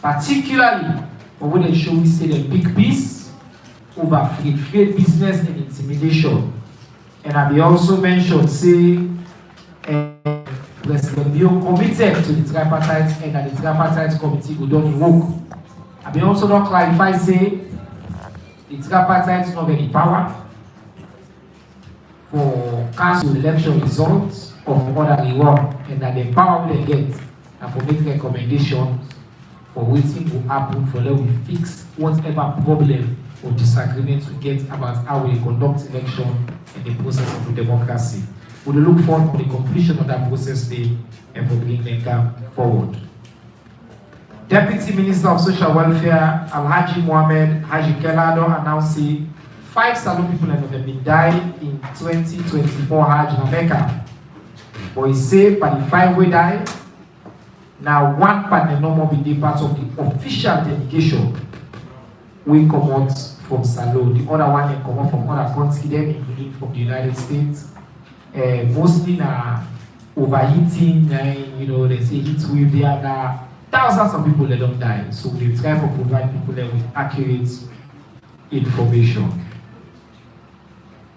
particularly when they show we say the big piece over free business and intimidation. And I be also mentioned, say, President Bio committed to the tripartite and that the tripartite committee will do the work. I be also not clarify, say, the tripartite not get the power for cancel election results of orderly run, and that the power they get and for make recommendation for waiting will happen for let we fix whatever problem or disagreement we get about how we conduct election and the process of the democracy. We will look forward for the completion of that process day and for bringing them forward. Deputy Minister of Social Welfare Alhaji Mohamed Haji Kelado announced 5 Salone people have been died in 2024 Hajj in Mecca. But he said by the 5 we died, now 1 partner no more be part of the official delegation we come out from Salone. The other one they come out from other countries, including from the United States. Mostly na overheating, they say heat wave there now. Thousands of people that don't die. So we try to provide people with accurate information.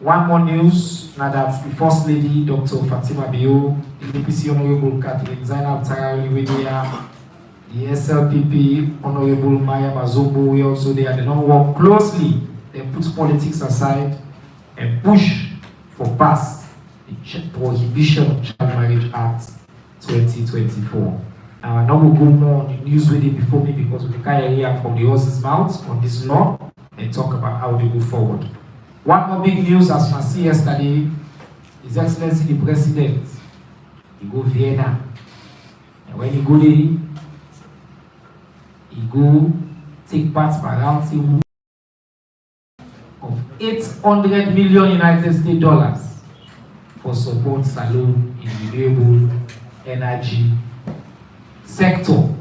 One more news, now that the First Lady, Dr. Fatima Bio, the APC Honorable Catherine Zainab Tagari, the SLPP Honorable Maya Mazombo, we also there. They don't work closely. They put politics aside and push for pass the Prohibition of Child Marriage Act 2024. Now we'll go more on the news with it before me because we can hear from the horse's mouth on this law and talk about how they go forward. One more big news as I see yesterday, His Excellency the President, he go Vienna. And when he go there, he go take part by round table of 800 million United States dollars for support Salone in renewable energy sector.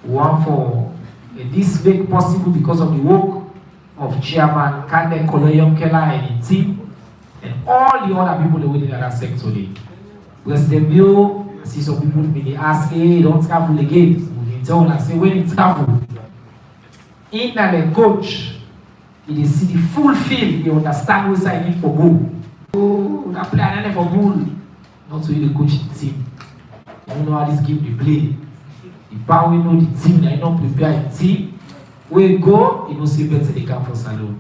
One for this make possible because of the work of Chairman Kande Koloyom Kela and his team, and all the other people that within that sector. President Bill, I see some people may ask, hey, don't travel again. We tell them, say, when you travel, in and the coach, you see the full field, you understand what I need for goal. Oh, that player I never goal. Not to the coaching team. I don't know how this game they play. The power we know the team, they don't prepare the team. We go, you know, say better they come for Salone.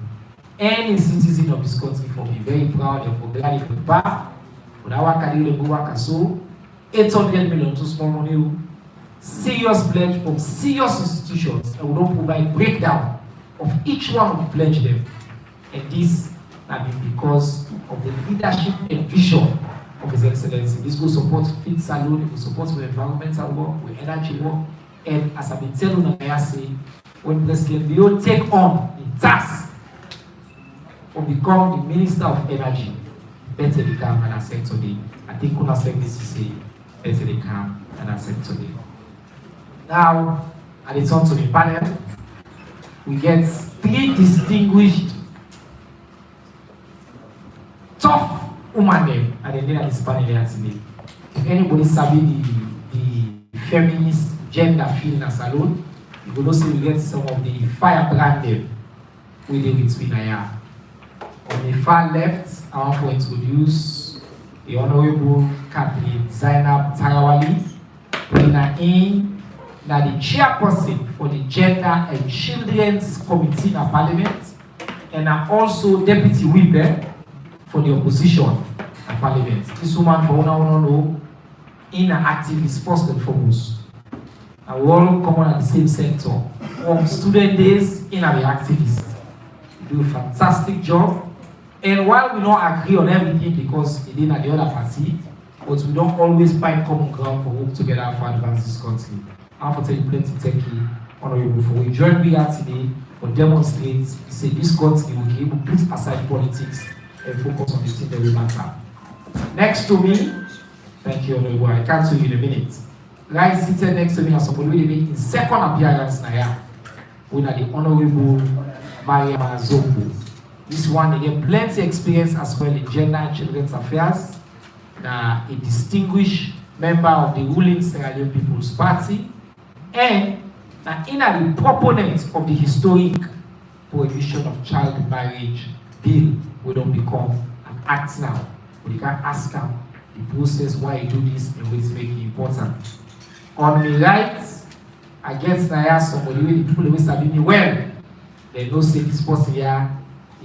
Any citizen of this country for me very proud and for glad for the past. But our career go work so 800 million to small money. Serious pledge from serious institutions, and we don't provide breakdown of each one of the pledge them. And this has been because of the leadership and vision of His Excellency. This will support Fit Salone, it will support with environmental work, with energy work. And as I've been telling them, I say, when President Bio take on the task of become the Minister of Energy, better they come and accept today. I think Kuna said this to say, better they come and accept today. Now, at the turn to the panel, we get 3 distinguished, tough women at the end of this panel today. If anybody sabi the feminist gender field in Salone, you will also get some of the firebrand them with the between here. On the far left, I want to introduce the Honorable Catherine Zainab Tarawali, bringing in now the chairperson for the Gender and Children's Committee in Parliament, and I'm also deputy whip for the opposition in Parliament. This woman for know in an activist first and foremost. And we all come on at the same sector. From student days in an activist. We do a fantastic job. And while we don't agree on everything because it didn't at the other party, but we don't always find common ground for work together for advance this country. I want to tell you plenty thank you, Honorable, for we joined me here today for demonstrate, say this country will be able to put aside politics and focus on the thing that will matter. Next to me, thank you, Honorable, I can't tell you in a minute. Right seated next to me as somebody will make his second appearance now. We are the Honorable Maria Mazombo. This one, they get plenty experience as well in gender and children's affairs. Now, a distinguished member of the ruling Sierra Leone People's Party, and Now, in the proponent of the historic prohibition of child marriage bill, we don't become an act now. We can ask them the process why you do this and what's making it important. On the right, I guess I ask somebody who the people who study me well. They know say this person here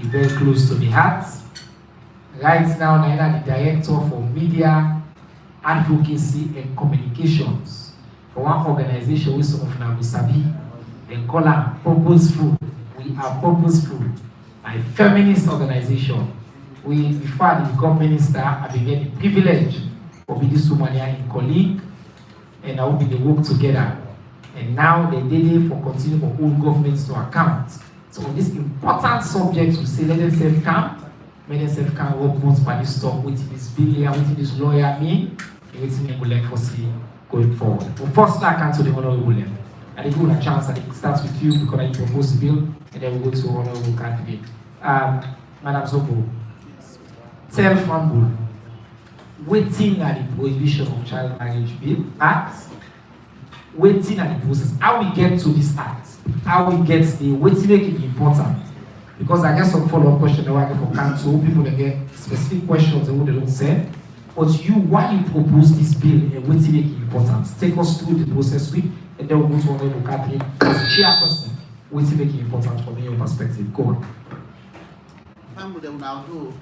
is very close to the heart. Right now, I am the director for media, advocacy, and communications for one organization with some of them will sabi. They call her Purposeful. We are Purposeful, a feminist organization. Before I become minister, I began the privilege of being this woman here in colleague, and I will be the work together. And now they did it for continuing for all governments to account. So on this important subject, we say let them self-count, let them self-count what most by this talk, what this bill here, what this lawyer mean, and what they will learn for see going forward. But first, I come to the Honorable Lem. I give you a chance, I think it starts with you because I propose the bill, and then we'll go to Honorable candidate. Madam Zobo, tell Fambul, waiting at the prohibition of child marriage bill act, waiting at the process, how we get to this act, how we get the waiting make it important. Because I guess some follow-up question that I get for council, people that get specific questions and what they don't say. But you, why you propose this bill and waiting make it important? Take us through the process with, and then we'll go to Honorable Catherine as chairperson. Waiting make it important from your perspective. Go on. Now do.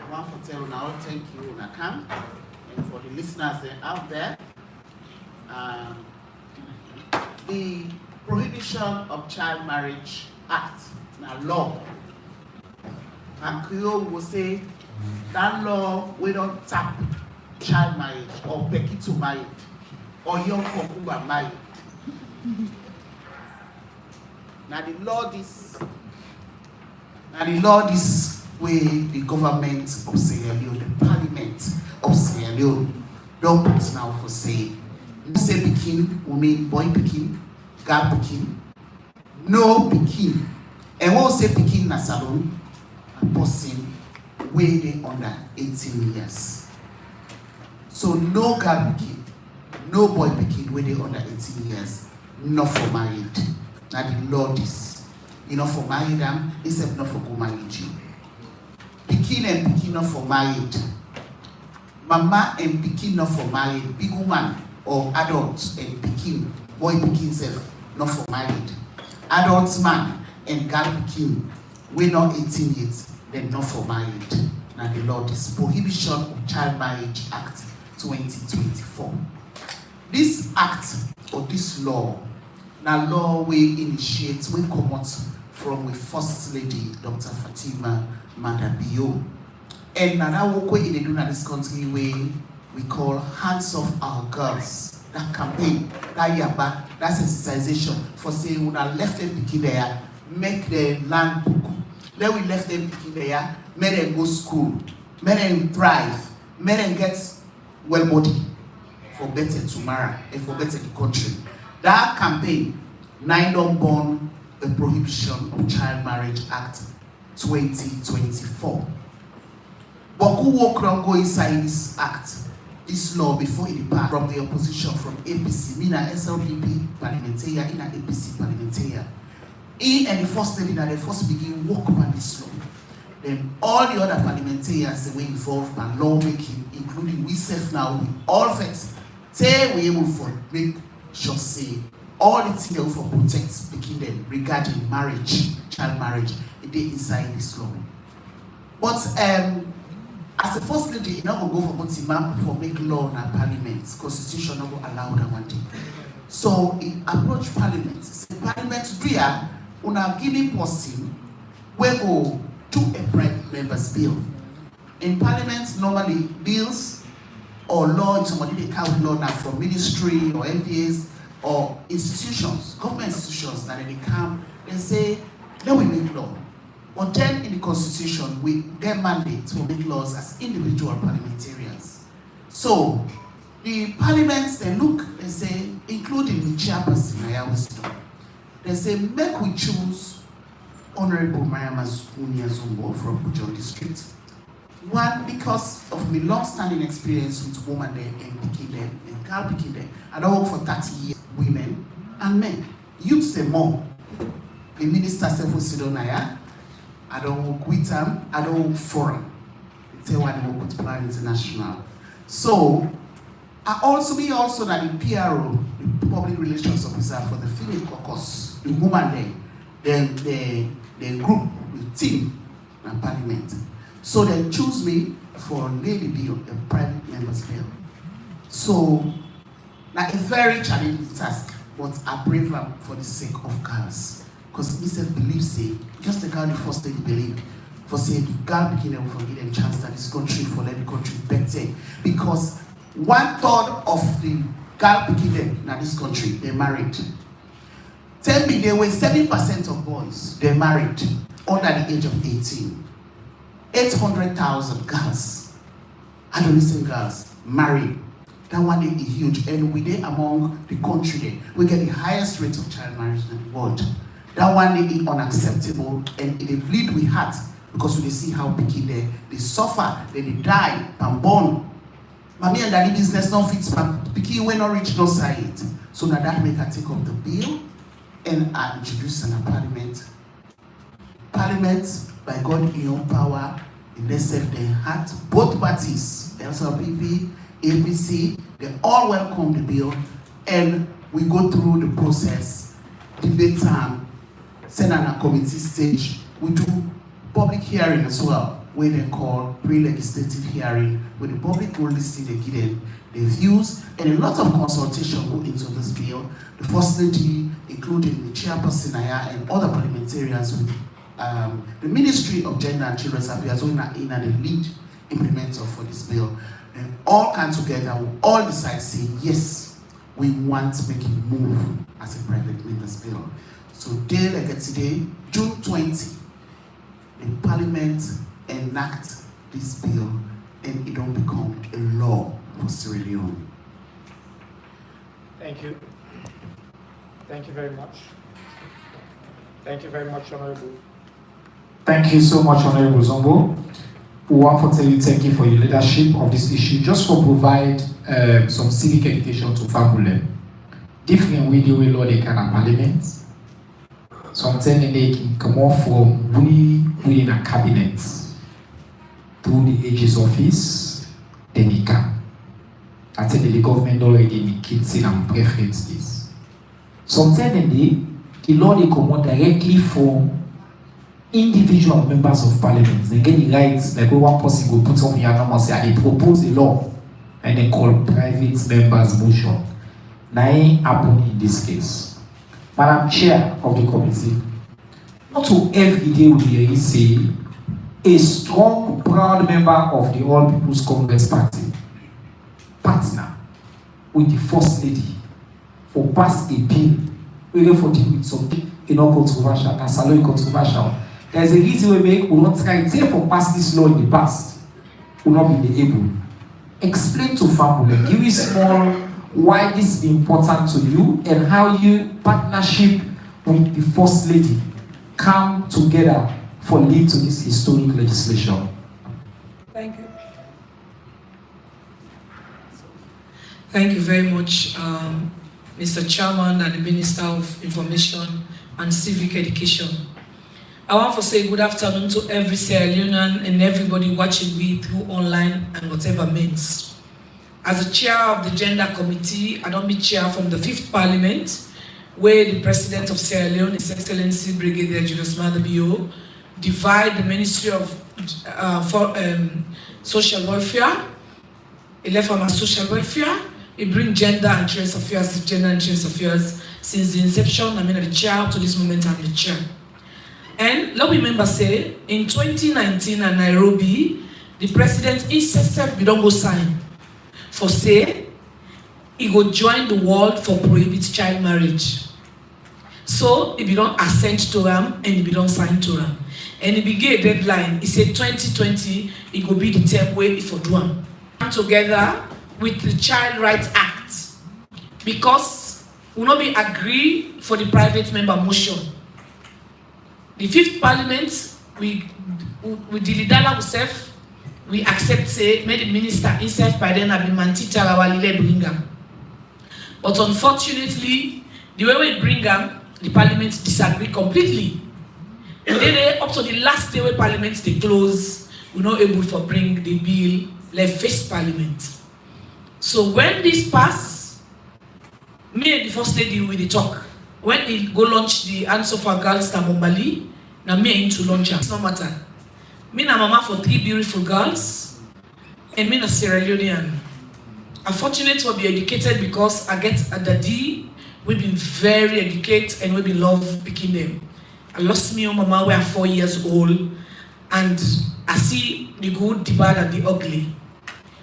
One for tell now, thank you, Nakam, and for the listeners out there. The Prohibition of Child Marriage Act, now law. And Creole will say that law we don't tap child marriage or Becky to marry or young people who are married. Now the law this way the government of Sierra Leone, the parliament of Sierra Leone don't put now for say. Say Pekin, we mean boy Pekin, girl Pekin, no Pekin. And we'll say Pekin na salon, a person way they under 18 years. So no girl Pekin, no boy Pekin way they under 18 years, not for married. Now the law is, not for married them, except not for go married you. Pekin and Pekin not for married. Mama and Pekin not for married. Big woman or adults and Pekin, boy Pekin self, not for married. Adults man and girl Pekin, we not 18 years, then not for married. Now the law is Prohibition of Child Marriage Act 2024. This act or this law, now law we initiate, we come out from the First Lady, Dr. Fatima Madabio. And now we in the this country we call Hands Off Our Girls. That campaign, that yaba, that sensitization for saying we have left them picking there, make the land book. Then we left them picking there, make them go school, make them thrive, make them get well body for better tomorrow and for better the country. That campaign, 9 born the Prohibition of Child Marriage Act 2024. But who walk around go inside this act, this law before it passed from the opposition, from APC, Mina SLPP parliamentarian, in an APC parliamentarian. He and the first lady that they first begin work on this law. Then all the other parliamentarians they were involved by lawmaking, including we self now, we all vets, they were able to make sure say all the things they will for protect begin them regarding marriage, child marriage, they inside this law. But as a first lady, you not go for Motima for make law in parliament. Constitution not allow that one day. So it approach parliament. Say parliament here, una giving person we go to a private members bill. In parliament, normally bills or law, somebody they count law now from ministry or MPAs or institutions, government institutions that they come, they say, then we make law. But then in the Constitution, we get mandate to make laws as individual parliamentarians. So the parliaments, they look, they say, including the chairperson, I always do, they say, make we choose Honorable Mariama Zumbo from Bujo District. One, because of my long-standing experience with women there and picking them and girl picking them. I don't work for 30 years. women, and men. Youth say more. The minister said for Sidonaya, I don't quit them, I don't foreign. They say why they will put plan international. So I also be also that the PRO, the public relations officer for the female caucus, the woman they group with team and parliament. So they choose me for lady bill, a private members bill. So now a very challenging task, but I brave them for the sake of girls. Because Mr. believes say, just the girl the first thing believe, for say the girl begin to give them chance that this country for let the country better. Because 1/3 of the girl begin in this country, they married. Tell me there were 7% of boys, they married under the age of 18. 800,000 girls, adolescent girls, married. That one is huge, and we there among the country there, we get the highest rate of child marriage in the world. That one is unacceptable, and it bleed with heart because we see how picky they suffer, they die, and born. Mommy and daddy business not fits, but picky when not reach no side. So now that make her take up the bill and introduce in a parliament. Parliament, by God in your power, in their self they had both parties, LSLPP, APC, they all welcome the bill, and we go through the process, debate time, send on a committee stage, we do public hearing as well, where they call pre-legislative hearing, where the public will listen, they give them their views, and a lot of consultation go into this bill. The First Lady, including the chairperson and other parliamentarians with the Ministry of Gender and Children's Affairs in the lead implementer for this bill. And all come together, we all decide say, yes, we want to make it move as a private members bill. So day like today, June 20, the Parliament enact this bill and it don't become a law for Sierra Leone. Thank you. Thank you very much. Thank you very much, Honorable. Thank you so much, Honorable Zombo. We want to tell you thank you for your leadership of this issue, just for provide some civic education to family. Different way we law they can at parliament. Sometimes they can come off from within a cabinet through the AG's office, then they can. I tell the government already indicates and preference this. Sometimes the law they come out directly from individual members of parliament. They get the rights, like one person will put on your number and say, they propose a law, and they call private members motion. Now, it happened in this case. Madam Chair of the committee, not to every day we hear say a strong, proud member of the All People's Congress Party partner with the First Lady for pass a bill, whether for deal with something controversial, and salary controversial. There's a reason we will not try to for pass this law in the past. Will not be able. Explain to family, give you small why this is important to you and how you partnership with the First Lady come together for lead to this historic legislation. Thank you. Thank you very much, Mr. Chairman and the Minister of Information and Civic Education. I want to say good afternoon to every Sierra Leonean and everybody watching me through online and whatever means. As a chair of the Gender Committee, I don't be chair from the 5th Parliament, where the President of Sierra Leone, His Excellency Brigadier Julius Madabio, divide the Ministry of Social Welfare. He left from social welfare. He bring gender and children's affairs, since the inception. I mean, the chair to this moment, I'm the chair. And let me remember say, in 2019 in Nairobi, the president insisted we don't go sign for say he go join the world for prohibit child marriage. So if you don't assent to them and if you don't sign to them, and he gave a deadline, he said 2020 it will be the term way if for do them. Together with the Child Rights Act, because we not be agree for the private member motion. The 5th Parliament, we dilidala ourselves, we accept say, made the minister himself by then have been mantita our lile bringa. But unfortunately, the way we bring them, the parliament disagree completely. Up to the last day where parliament they close, we're not able to bring the bill left face parliament. So when this pass, me and the first lady will talk. When they go launch the answer for girls na Mombali, na me into launch. It's no matter. Me na mama for 3 beautiful girls, and me na Sierra Leonean. I'm fortunate to be educated because I get a daddy. We've been very educated and we've been love picking them. I lost me on mama when I'm 4 years old, and I see the good, the bad, and the ugly.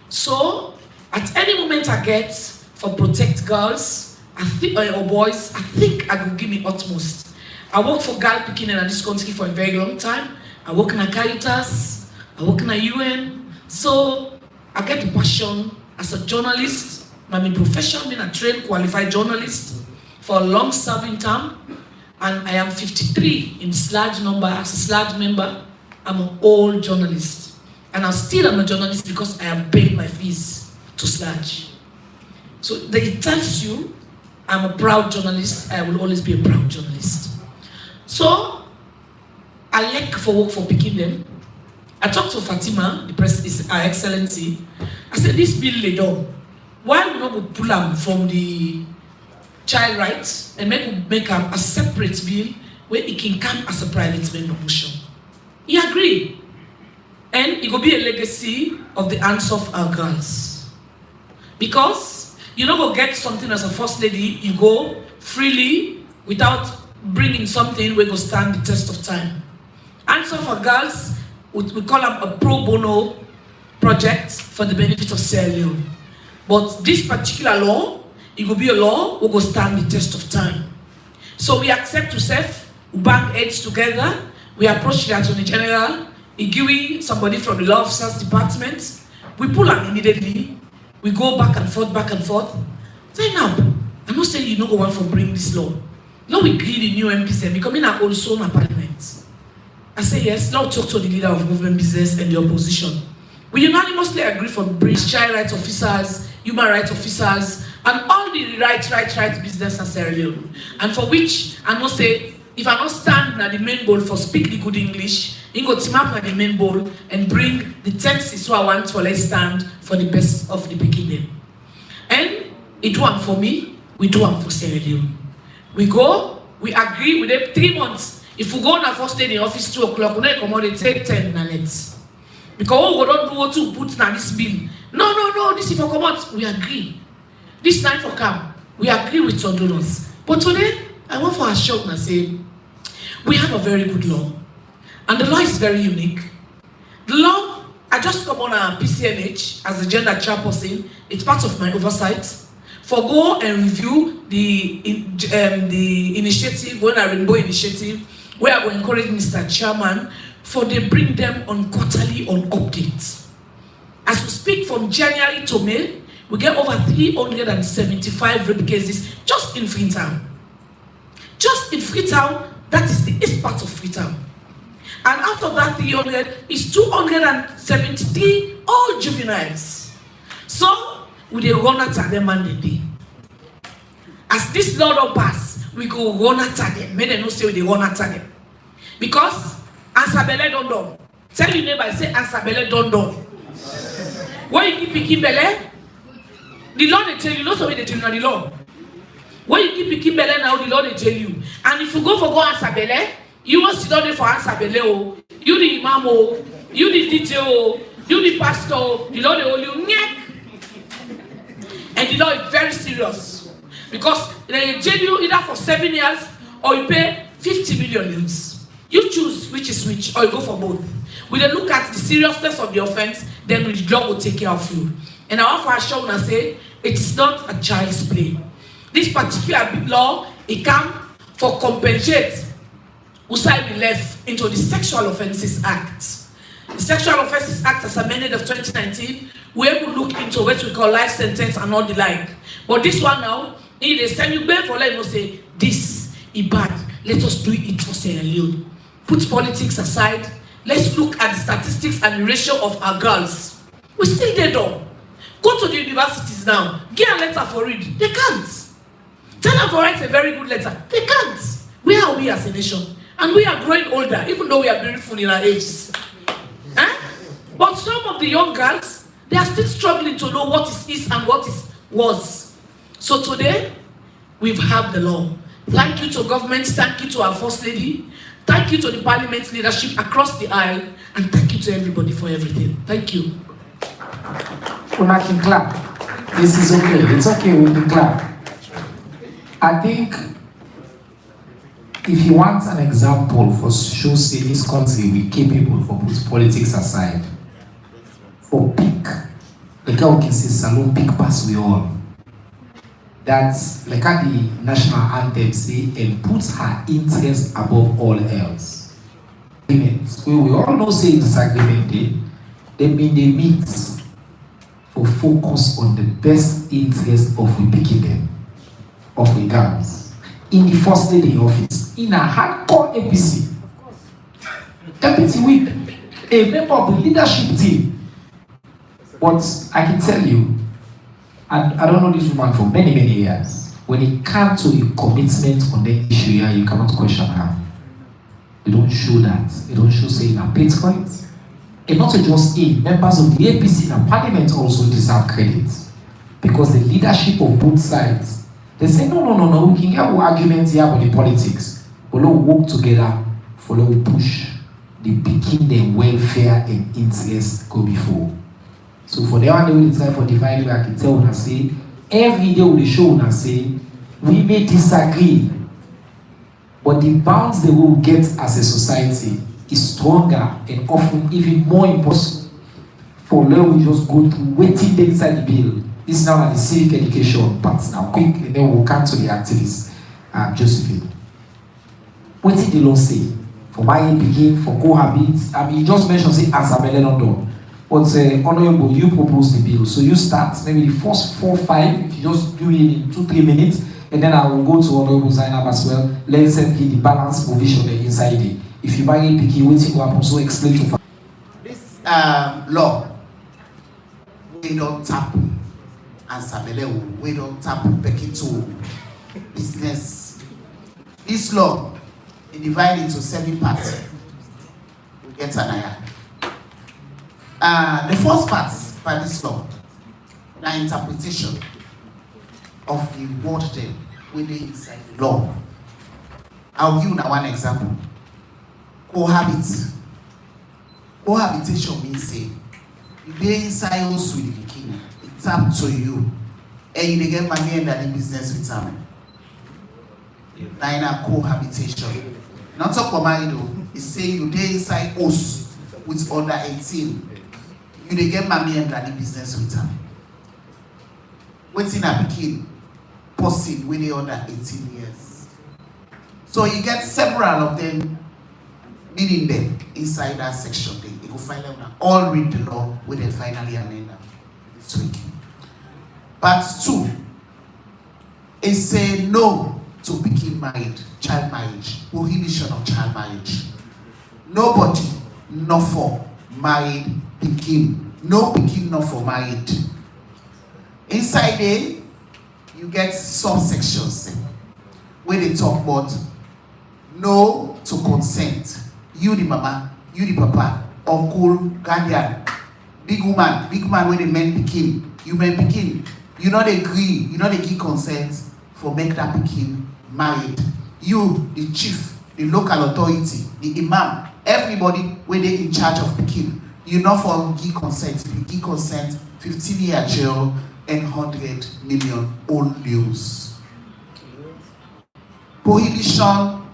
So at any moment I get for protect girls, I think or boys, I think I could give me utmost. I work for girl picking in this country for a very long time. I work in a Caritas, I work in a UN. So I get the passion as a journalist. I'm in profession, being a trained, qualified journalist for a long-serving term. And I am 53 in this large number. As a large member, I'm an old journalist. And I still am a journalist because I am paying my fees to Sludge. So it tells you I'm a proud journalist. I will always be a proud journalist. So I like for work for picking them. I talked to Fatima, the president, is Her Excellency. I said, this bill laid on. Why we not pull them from the child rights and make them a separate bill where it can come as a private member motion? He agreed. And it will be a legacy of the hands of our girls. Because you don't go get something as a first lady, you go freely without bringing something where go stand the test of time. Hands of our girls, we call them a pro bono project for the benefit of Sierra Leone. But this particular law, it will be a law that will stand the test of time. So we accept to self, we bang heads together, we approach the Attorney General, he give somebody from the Law Officers Department, we pull them immediately, we go back and forth. Say now, I'm not saying you don't go on for bring this law. Now we agree the new MPs, because I am also in parliament. I say yes, now talk to the leader of government business and the opposition. We unanimously agree for British child rights officers, human rights officers, and all the right business in Sierra Leone. And for which I must say, if I not stand at the main bowl for speak the good English, I go team up at the main bowl and bring the tenses who I want to let's stand for the best of the beginning. And it do one for me, we do one for Sierra Leone. We go, we agree with them 3 months. If we go on our first day in the office 2 o'clock, we don't come out and take 10 minutes. Because we don't do what to put on this bill. No, this if I come out, we agree. This time for come, we agree with some donors. But today, I want for a show and say, we have a very good law. And the law is very unique. The law, I just come on a PCNH as a gender chairperson. It's part of my oversight. For go and review the initiative, when I Rainbow initiative, where I will encourage Mr. Chairman for they bring them on quarterly on updates. As we speak from January to May, we get over 375 rape cases just in Freetown. Just in Freetown, that is the east part of Freetown. And out of that 300 is 273 all juveniles. So we dey run at them and the day. As this law don't pass, we go run at them. May they not say we dey run at them. Because Ansabele don't do. Tell your neighbor, say Ansabele don't do. When you keep picking belle, the law they tell you, not so they tell you the law. When you keep picking belle now, the law they tell you. And if you go for go Ansabele, you want to sit down there for Ansabele, oh, you the imam, oh, you the DJ, oh, you the pastor, oh, the law they hold you. And the law is very serious. Because they jail you either for 7 years or you pay 50 million. You choose which is which, or you go for both. We then look at the seriousness of the offense, then the law will take care of you. And I want for sure and say, it is not a child's play. This particular law, it comes for compensate who side be left into the Sexual Offences Act. The Sexual Offences Act, as amended of 2019, we will look into what we call life sentence and all the like. But this one now, if they send you back for let you say, this is bad. Let us do it for Sierra Leone. Put politics aside. Let's look at the statistics and the ratio of our girls. We still there though. Go to the universities now. Get a letter for it. They can't. Tell them to write a very good letter. They can't. Where are we as a nation? And we are growing older, even though we are beautiful in our ages. But some of the young girls, they are still struggling to know what is and what is was. So today, we've had the law. Thank you to government, thank you to our First Lady, thank you to the Parliament leadership across the aisle, and thank you to everybody for everything. Thank you. Una can clap. This is okay. It's okay, we can clap. I think if you want an example for show say this country we capable for put politics aside, for pick, the girl can say salon pick pass we all. That's like how the national anthem say and puts her interest above all else. We all know say disagreement they mean they meet for focus on the best interest of we picking them, of the girls. In the First Lady office, in a hardcore APC, deputy whip, a member of the leadership team. But I can tell you, and I don't know this woman for many, many years, when it comes to a commitment on the issue here, you cannot question her. They don't show that. They don't show saying a patriot. And not just in, members of the APC and Parliament also deserve credit. Because the leadership of both sides, they say, no, we can get arguments here about the politics. But let's work together for let's push the picking the welfare and interest go before. So for the one they will try for dividing, I can tell when I say, every day will show when I say, we may disagree, but the bounds they will get as a society is stronger and often even more important for learn we just go through waiting inside the bill. This is now at the civic education part now. Quickly, then we'll come to the activists. Josephine. What did the law say? For my begin, for cohabit. I mean, you just mentioned say answer London. But honorable, you propose the bill. So you start maybe the first 4 5, if you just do it in 2-3 minutes, and then I will go to honorable Zainab as well. Let's send the balance provision inside it. If you buy a picky, waiting to happen, so explain to this law, we don't tap and Sabele, we don't tap back into business. This law is divided into 7 parts. We get an idea. The first part by this law, the interpretation of the word there within inside the law. I'll give you now one example. Cohabit. Cohabitation means say you dey inside house with the king. It's up to you, and you dey get money and the business with them. Now in a cohabitation. Not talk about married though. It's saying you dey inside house with under 18. You dey get money and the business with them. Waiting a pikin person when they under 18 years. So you get several of them. Meaning them inside that section, they go find them all read the law when they finally amend them this week. Part 2 is say no to begin marriage, child marriage, prohibition of child marriage. Nobody not for married begin, no begin not for married. Inside there, you get subsections where they talk about no to consent. You the mama, you the papa, uncle, guardian, big man when the men begin, you men begin. You not agree, you not give consent for make that begin married. You, the chief, the local authority, the imam, everybody when they in charge of begin, you not for give consent. If you give consent, 15-year jail and 100 million old news. Prohibition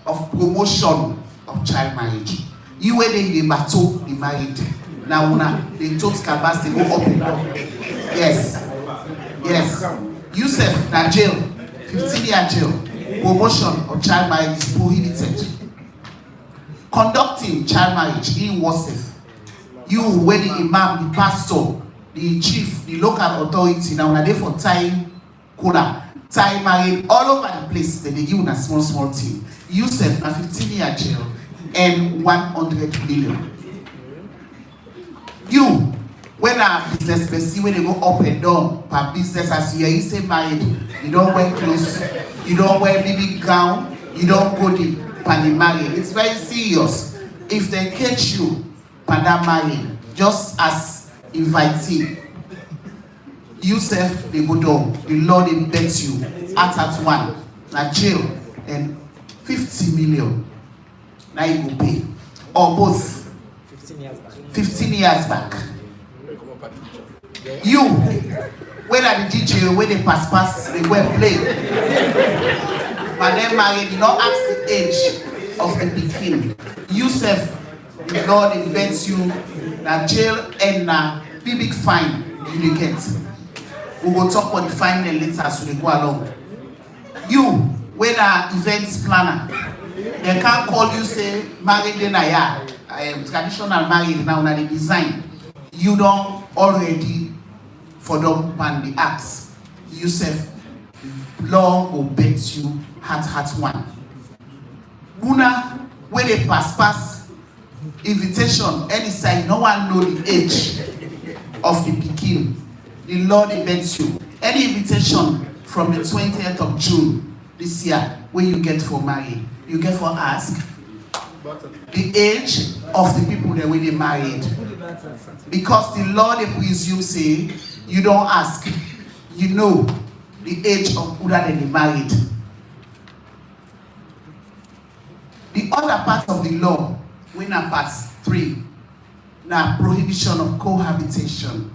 of promotion of child marriage. You where they battle the married. Now they talk cabas they go up and down. Yes. Yusuf na jail, 15-year jail. Promotion of child marriage is prohibited. Conducting child marriage in Wasif. You where the imam, the pastor, the chief, the local authority now they for time cola. Time married all over the place, then they give you a small team. Yusuf a 15-year jail and 100 million. You when a business person, when they go up and down per business, as you say married, you don't wear clothes, you don't wear baby gown, you don't go the married. It's very serious. If they catch you that married, just as invitee, you self they go down. The Lord will bet you at one, na jail and 50 million. Now you go pay, or both. 15 years back. You, when are the DJ, when they pass, they go and play. But then married, you don't ask the age of the beginning. You self, the Lord invents you, na jail and na big fine you get. We will talk about the fine and later so they go along. You, when are events planner, they can't call you say married in a year. I am traditional married now na the design. You don't already for them pan the acts. You self long will bet you hat one. Una when they pass invitation any side, no one know the age of the pikin. The Lord bets you. Any invitation from the 20th of June this year where you get for married, you get for ask the age of the people that when they married. Because the Lord presume say you don't ask, you know the age of who that they married. The other part of the law, when a part 3, now prohibition of cohabitation.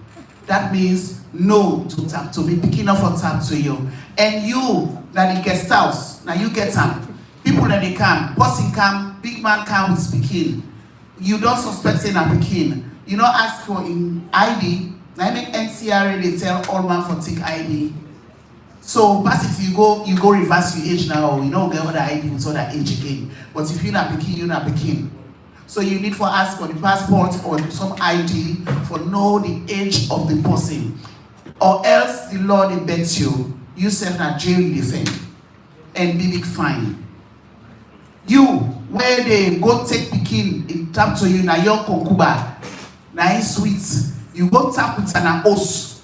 That means no to tap to be picking up for tap to you. And you that the guest house, now you get them. People that they come, person come, big man come with speaking. You don't suspect saying a pekin. You don't ask for in ID. I make NCRA, they tell all man for take ID. So, but if you go reverse your age now, you don't get other ID with other age again. But if you're not pekin, you're not pekin. So you need to ask for the passport or some ID for know the age of the person. Or else the Lord bets you, you send a jail defend and be big fine. You, where they go take pikin, it tap to you, na your konkuba, na in sweet. You go tap with an os.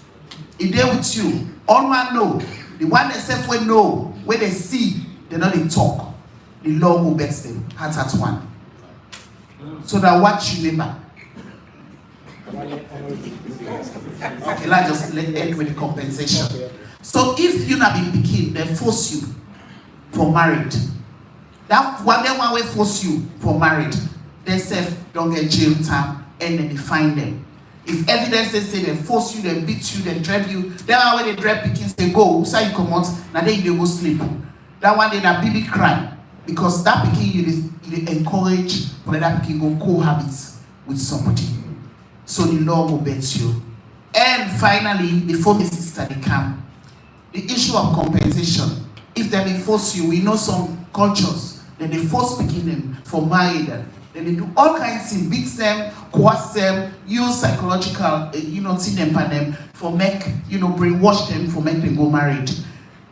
It there with you. All one know. The one they self will know, where they see, they know they talk. The Lord will bet them. At one. So that what you neighbor. Okay, let's just end with the compensation. So if you not been pikin, they force you for married. That one way force you for married. They self don't get jail time and then they find them. If evidence say they force you, they beat you, they drag you, then when they drag pikin, they go, so you come out, now then you go sleep. That one they a big crime. Because that pikin you encourage for that pikin go cohabit with somebody. So the law will bet you. And finally, before the sister they come, the issue of compensation. If they force you, we know some cultures, then they force pikin them for married. Then they do all kinds of things, beat them, coerce them, use psychological, see them by them for make, brainwash them for make them go married.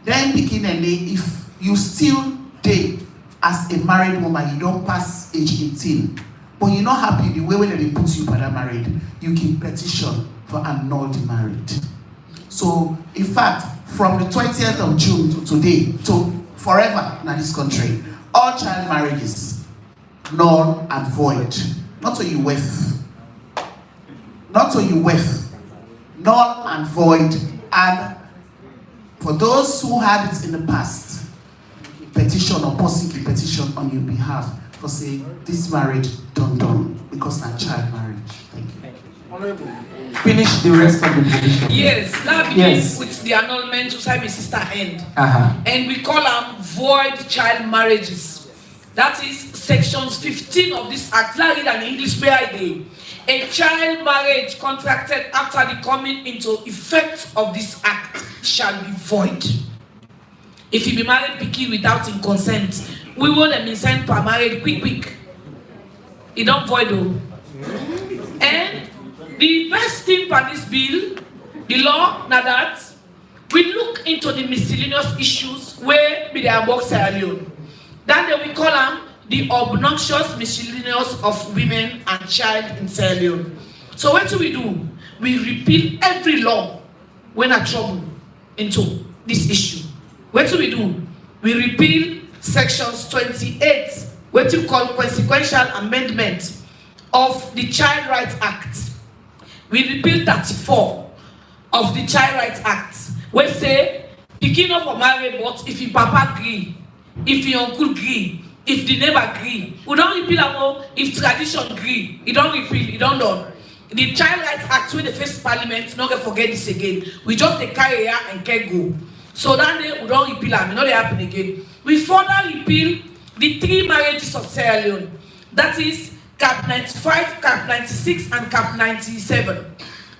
Then pikin and if you still date as a married woman, you don't pass age 18, but you're not happy the way when they put you for that married, you can petition for annul the married. So, in fact, from the 20th of June to today, to forever in this country, all child marriages, null and void. Not so you with. Not so you with. Null and void. And for those who had it in the past, petition or possibly petition on your behalf for say this marriage done because not child marriage. Thank you. Finish the rest of the petition. Yes, now begins with the annulment to say my sister end. And we call them void child marriages. That is sections 15 of this act. Let's read an English prayer. A child marriage contracted after the coming into effect of this act shall be void. If you be married picky without in consent, we will them send per married quick. It don't void though. And the best thing for this bill, the law, now that we look into the miscellaneous issues where we are work alone. Then we call them the obnoxious miscellaneous of women and child in Sierra Leone. So what do? we repeal every law when a trouble into this issue. What do we do? We repeal sections 28, what you call consequential amendment of the Child Rights Act. We repeal 34 of the Child Rights Act. We say, pikin up for marriage, but if your papa agree, if your uncle agree, if the neighbor agree, we don't repeal am. If tradition agree, you don't repeal, you don't done. The Child Rights Act, when the first parliament, not gonna forget this again. We just dey carry here and can go. So that day we don't repeal am, it not happen again. We further repeal the 3 marriages of Sierra Leone. That is Cap 95, Cap 96, and Cap 97.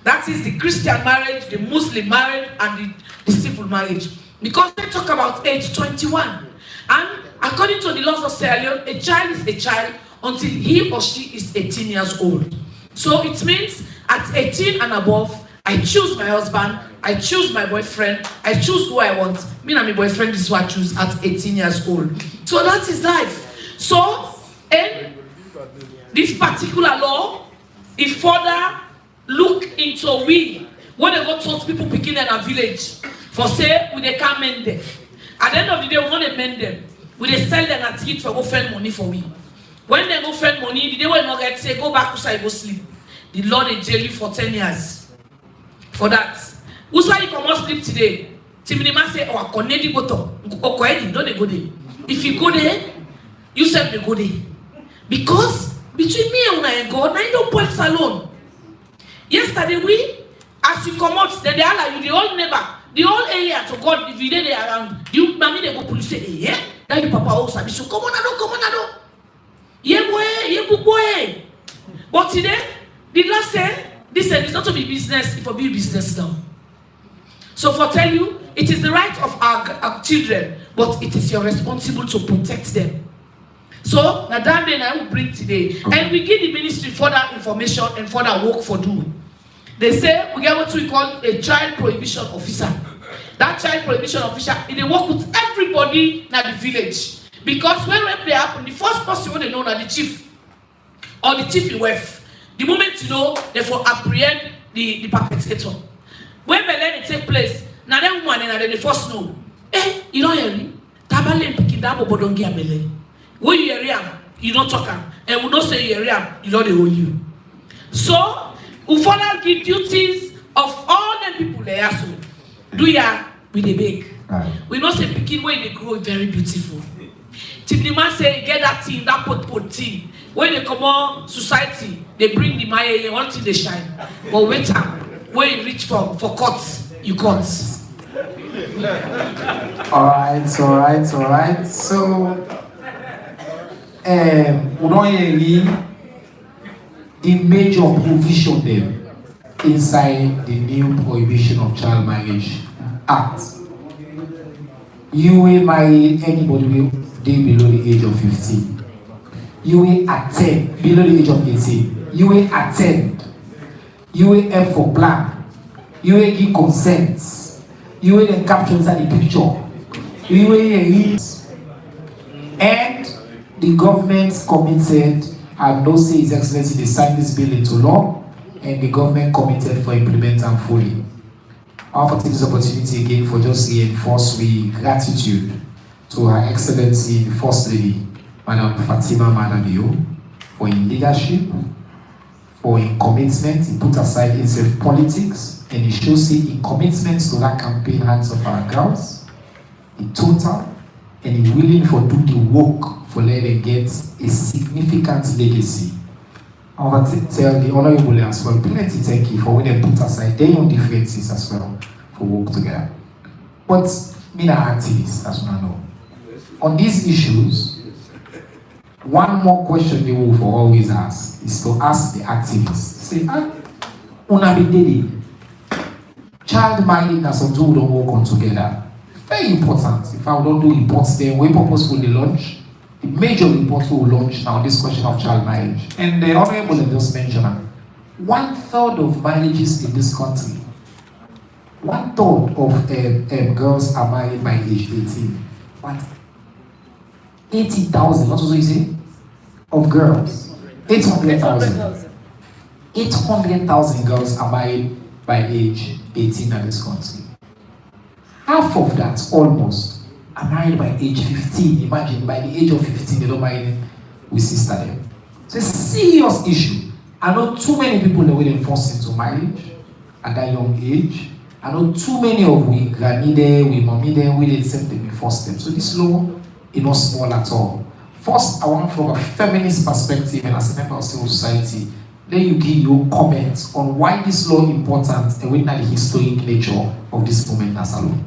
That is the Christian marriage, the Muslim marriage, and the civil marriage. Because they talk about age 21. And according to the laws of Sierra Leone, a child is a child until he or she is 18 years old. So it means at 18 and above, I choose my husband, I choose my boyfriend, I choose who I want. Me and my boyfriend is who I choose at 18 years old. So that is life. So, and this particular law, it further look into when they go to people picking in a village, for say, we they can't mend them. At the end of the day, we want to mend them. We they sell them a ticket for go spend money for we. When they go spend money, the day when not get say, go back to go sleep. The law they jail you for 10 years. For that. Who's why you come out sleep today? Timinima say, oh, I connect the bottom. Okay, don't they go there. If you go there, you say they go there. Because between me and God, I don't point alone. Yesterday as you come out, they allow you, the whole neighbor, the whole area to God, if you did there around, you mommy they go police say, yeah, that you papa also be so come on. Yeah boy. But today, the law say, this is not to be business, it will be business now. So for tell you, it is the right of our children, but it is your responsibility to protect them. So now that day I will bring today, and we give the ministry further information and further work for do. They say we get what we call a child prohibition officer. That child prohibition officer, they work with everybody in the village. Because when they happen, the first person when they know are the chief or the chief wife. The moment you know, they for apprehend the perpetrator. When they let it take place, now that woman and then they first know. You don't hear me? Tabale picking that bobo don't get me. When you hear him, you don't talk him. And we don't say you hear him, you know they hold you. So, we follow the duties of all the people there. So, do ya with the big. Right. We don't say picking when they grow very beautiful. Tipnima say get that team, that pot team. When they come on society, they bring the Maya until they shine. But wait time, when you reach for cuts, you cut. Alright. So the major provision them inside the new Prohibition of Child Marriage Act. You will marry anybody who is below the age of 15. You will attend below the age of 18. You will attend. You will aim for plan. You will give consent. You will then capture inside the picture. You will read. And the government committed, and no say His Excellency, they signed this bill into law, and the government committed for implement them fully. I want to take this opportunity again for just reinforce we gratitude to Her Excellency the First Lady, Madam Fatima Madabio, for in leadership, for in commitment. He put aside himself politics, and he shows in commitment to that campaign Hands of Our Girls, in total, and he willing for do the work for let them get a significant legacy. I want to tell the Honorable as well, plenty thank you for when they put aside their own differences as well for work together. But me not activists, that's what I know. On these issues, one more question they will for always ask is to ask the activists. Say, una be daily. Child marriage and some two don't work on together. Very important. If I don't do reports there, we purposeful the launch. The major report will launch now this question of child marriage. And the Honorable just mentioned 1/3 of marriages in this country, 1/3 of girls are married by age 18. What? 80,000, what was you say? Of girls. 800,000. 800,000 girls are married by age 18 in this country. Half of that, almost, are married by age 15. Imagine, by the age of 15, they don't marry with sister them. It's a serious issue. I know too many people that were forced into marriage at that young age. I know too many of we granny there, we mommy there, we did the same thing, we forced them. So this law is not small at all. First, I want from a feminist perspective and as a member of civil society, then you give your comments on why this law is important and what the historic nature of this movement as a law.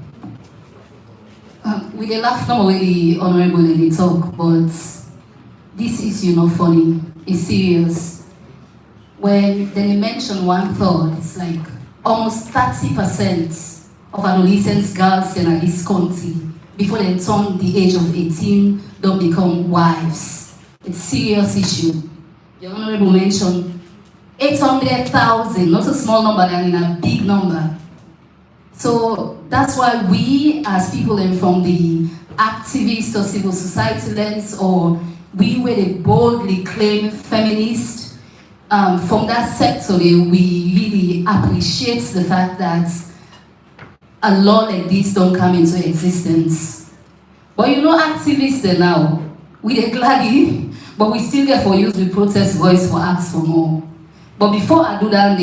We can laugh now with the honorable in the talk, but this issue not funny, it's serious. When they mention 1/3, it's like almost 30% of adolescent girls in this country, before they turn the age of 18, don't become wives. It's a serious issue. The honorable mentioned 800,000, not a small number, and in a big number. So that's why we, as people from the activist or civil society lens, or we where they boldly claim feminist, from that sector, we really appreciate the fact that a law like this don't come into existence. But you know, activists now, we are gladly, but we still get for use the protest voice for ask for more. But before I do that,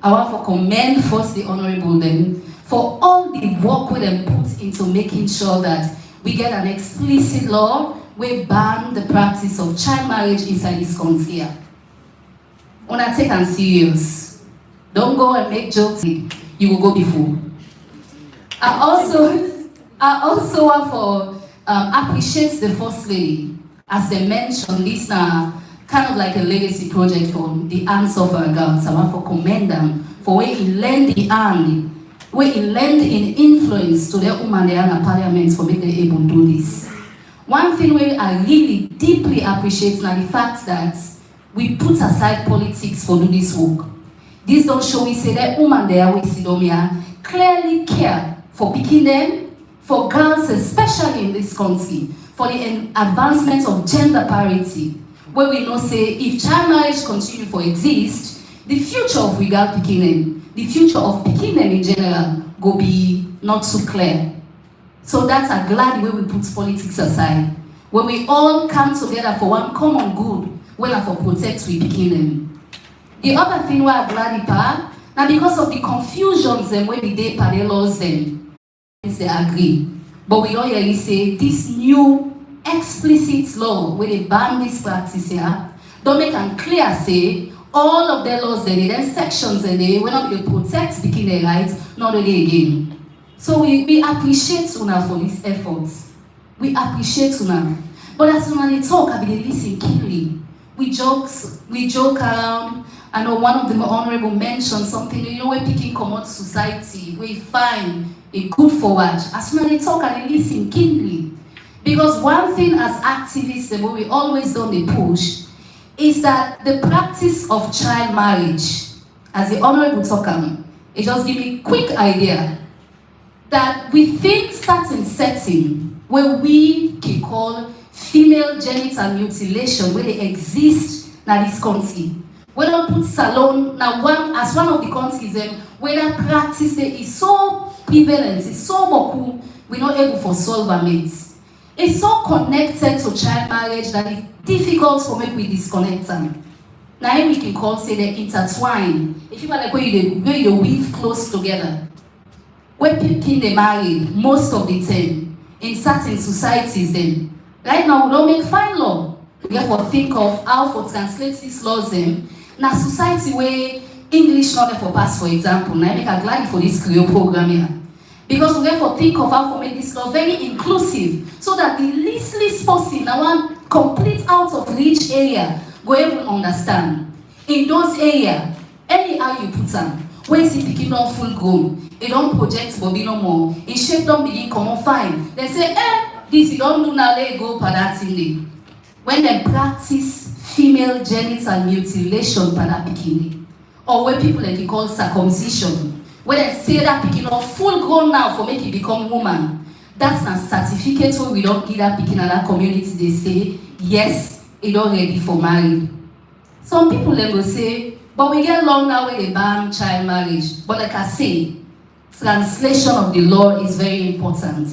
I want to commend first the honorable then for all the work we them put into making sure that we get an explicit law we ban the practice of child marriage inside this country. When I take them serious, don't go and make jokes, you will go before. I also want to appreciate the First Lady. As they mentioned, this kind of like a legacy project for the hands of our girls. I want to commend them for where he lend the hand, where he lend in influence to their women they are in parliament for make them able to do this. One thing where I really deeply appreciate is the fact that we put aside politics for do this work. This don't show we say that women there we see them here clearly care for picking them, for girls especially in this country, for the advancement of gender parity. Where we know say if child marriage continue to exist, the future of we girl picking them, the future of picking them in general go be not so clear. So that's a glad way we put politics aside, where we all come together for one common good, whether for protect we picking them. The other thing why I'm glad part, now because of the confusions and where we did the laws them, they agree. But we don't really say this new explicit law where they ban this practice here, don't make them clear say all of their laws they then sections and they will not be protect the their rights, not only again. So we appreciate Una for these efforts. We appreciate Una. But as Una they talk, I be listen keenly. We joke around. I know one of the honorable mentioned something, you know, we're picking common society, we find a good forward. As soon as they talk, I listen keenly. Because one thing as activists, the way we always do the push, is that the practice of child marriage, as the honorable talker, it just give me a quick idea that within certain setting where we can call female genital mutilation, where they exist in this country, we don't put salon now one of the countries where that practice there is so prevalent, it's so beaucoup, we're not able to solve it. It's so connected to child marriage that it's difficult for me to disconnect them. Now we can call say they intertwine. If you like where you weave close together. When people they marry most of the time in certain societies then. Right now we don't make fine law. We have to think of how to translate these laws then. Now society where English not for pass, for example, now I make a glad for this Creole program here. Because we have to think of how to make this law very inclusive so that the least person, now one complete out of reach area, go able to understand. In those areas, anyhow you put them, when you see picking on full grown, it don't project but be no more. In shape don't begin come on fine. They say, this you don't do now, they go for that thing. When they practice female genital mutilation for that bikini, or when people like call circumcision, when they say that picking off full grown now for make it become woman, that's a certificate where we don't give that picking in that community. They say, yes, it already for married. Some people then will say, But we get law now where they ban child marriage. But like I say, translation of the law is very important.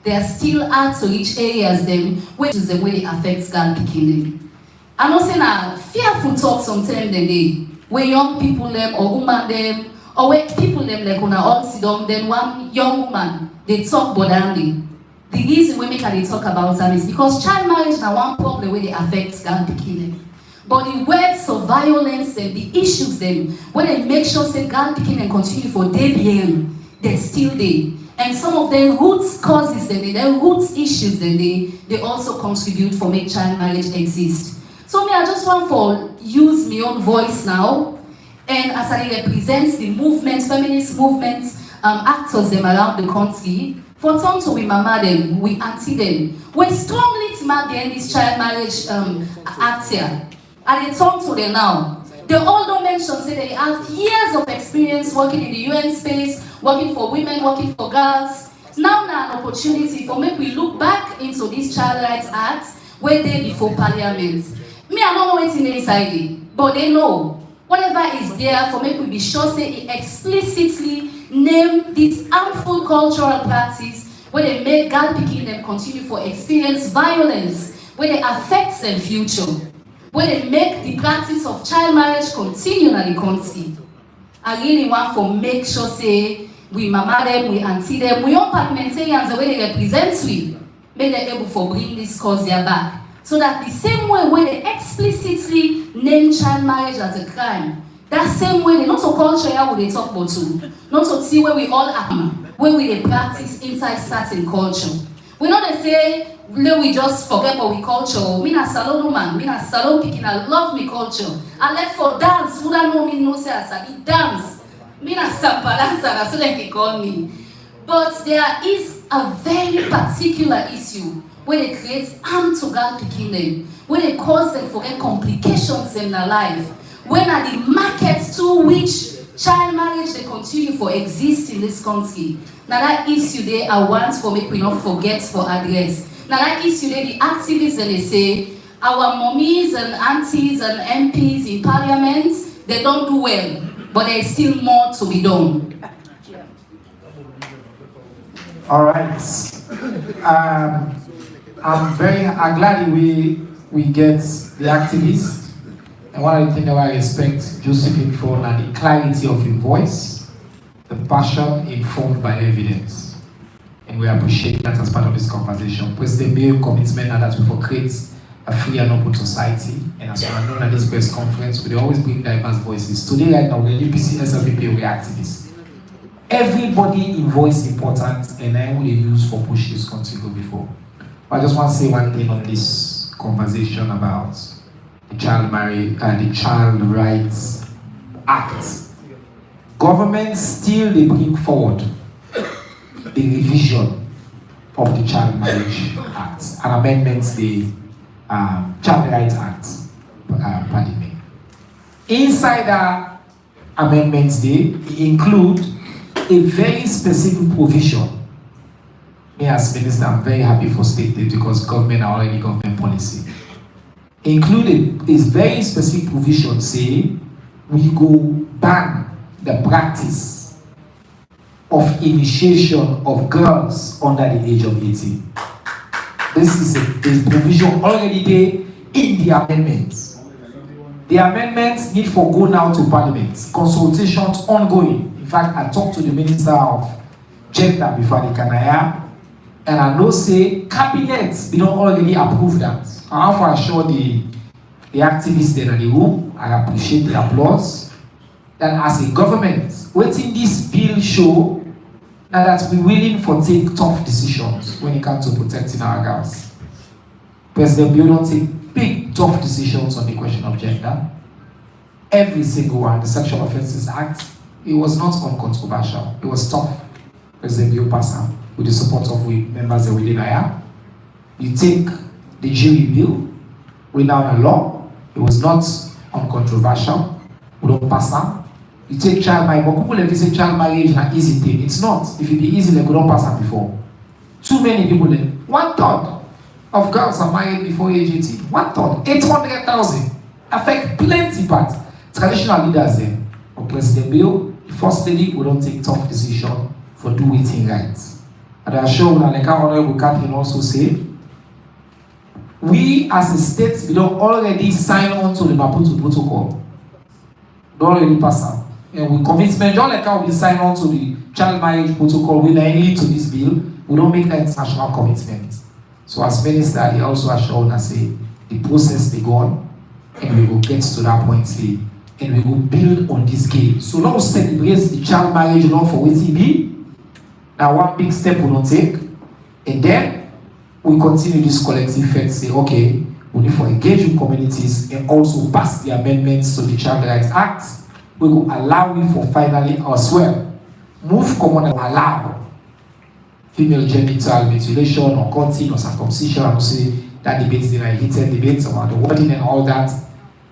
There are still hard to reach areas them which is the way they affect girl picking them. I'm not saying I fearful talk sometimes they where young people them or woman them or where people them like on a all sit down, then one young woman they talk bodily. The reason we make they talk about them is because child marriage now one problem where they affect girl picking them. But the words of violence and the issues them when they make sure say girl picking and continue for day beyond, they're still there. And some of the roots causes them, their roots issues then they also contribute for make child marriage exist. So me, I just want to use my own voice now, and as I represent the movement, feminist movement, actors them around the country, for some to we mama them, we auntie them, we strongly demand behind this child marriage act here. And they talk to them now. They all don't mention say they have years of experience working in the UN space, working for women, working for girls. Now an opportunity for make we look back into this Child Rights Act where they before Parliament. Me, I don't know what's inside it, but they know. Whatever is there for make we be sure say it explicitly name this harmful cultural practice where they make girl picking them continue for experience violence, where they affect their future, where they make the practice of child marriage continue in the country. I really want to make sure say we mama them, we auntie them, we all parliamentarians the way they represent we, make them able to bring this cause there back. So that the same way where they explicitly name child marriage as a crime, that same way they not to culture here where they talk about too, not to see where we all are, where we they practice inside certain culture. We not they say we just forget what we culture. Me na salon woman, me na salon picking. I love me culture. I like for dance. Who don't know me no say I sabi dance. Me na sampalanza. That's what they call me. But there is a very particular issue where they create harm to girl picking them, where they cause them forget complications in their life. When are the markets to which child marriage they continue for exist in this country? Now that issue they are want for make we not forget for address. Now that issue there, the activists and they say our mummies and aunties and MPs in parliament, they don't do well, but there's still more to be done. All right. I'm glad we get the activists. And one of the things that I respect Josephine for now the clarity of your voice, the passion informed by evidence. And we appreciate that as part of this conversation. President Mayor commitment now that we will create a free and open society. And as we are known at this press conference, we always bring diverse voices. Today, right now, we're UPC, SLPP, we're activists. Everybody in voice is important, and I will use for push this country go before. But I just want to say one thing on this conversation about the the Child Rights Act. Government still they bring forward the revision of the Child Marriage Act, an amendment to the Child Rights Act, pardon me. Inside that amendments, they include a very specific provision. Me as minister, I'm very happy for stating because government are already government policy. Included is very specific provision saying we go ban the practice of initiation of girls under the age of 18. This is a provision already there in the amendments. The amendments need for go now to Parliament. Consultations ongoing. In fact, I talked to the Minister of Gender before the Canaya, and I know say cabinets they don't already approve that. I have to assure the activists there in the room, I appreciate the applause, that as a government, waiting this bill show that we're willing for take tough decisions when it comes to protecting our girls. President Bill don't take big tough decisions on the question of gender. Every single one, the Sexual Offences Act, it was not uncontroversial. It was tough. President Bill passed out with the support of members that we did here. You take the jury bill, without a law, it was not uncontroversial. We don't pass out. You take child marriage, but people have said child marriage is an easy thing. It's not. If it be easy, they could not pass out before. Too many people, 1/3 of girls are married before age 18. 1/3, 800,000. Affect plenty, but traditional leaders or President Bill, the First Lady will not take tough decision for do it right. And I assure you that like our Honorable Catherine also say, we as a state, we don't already sign on to the Maputo Protocol. Don't already pass out. And with commitment, just like how we sign on to the child marriage protocol, we lead to this bill, we don't make an international commitment. So as minister, he also assured us say the process they go on, and we will get to that point say, and we will build on this game. So now celebrate the child marriage law for WTB. Now one big step we don't take, and then we continue this collective effort, say, okay, we need to engage with communities and also pass the amendments to the Child Rights Act. We will allow you for finally as well move common and allow female genital mutilation or cutting or circumcision. I would say that debate is a heated debate about the wording and all that,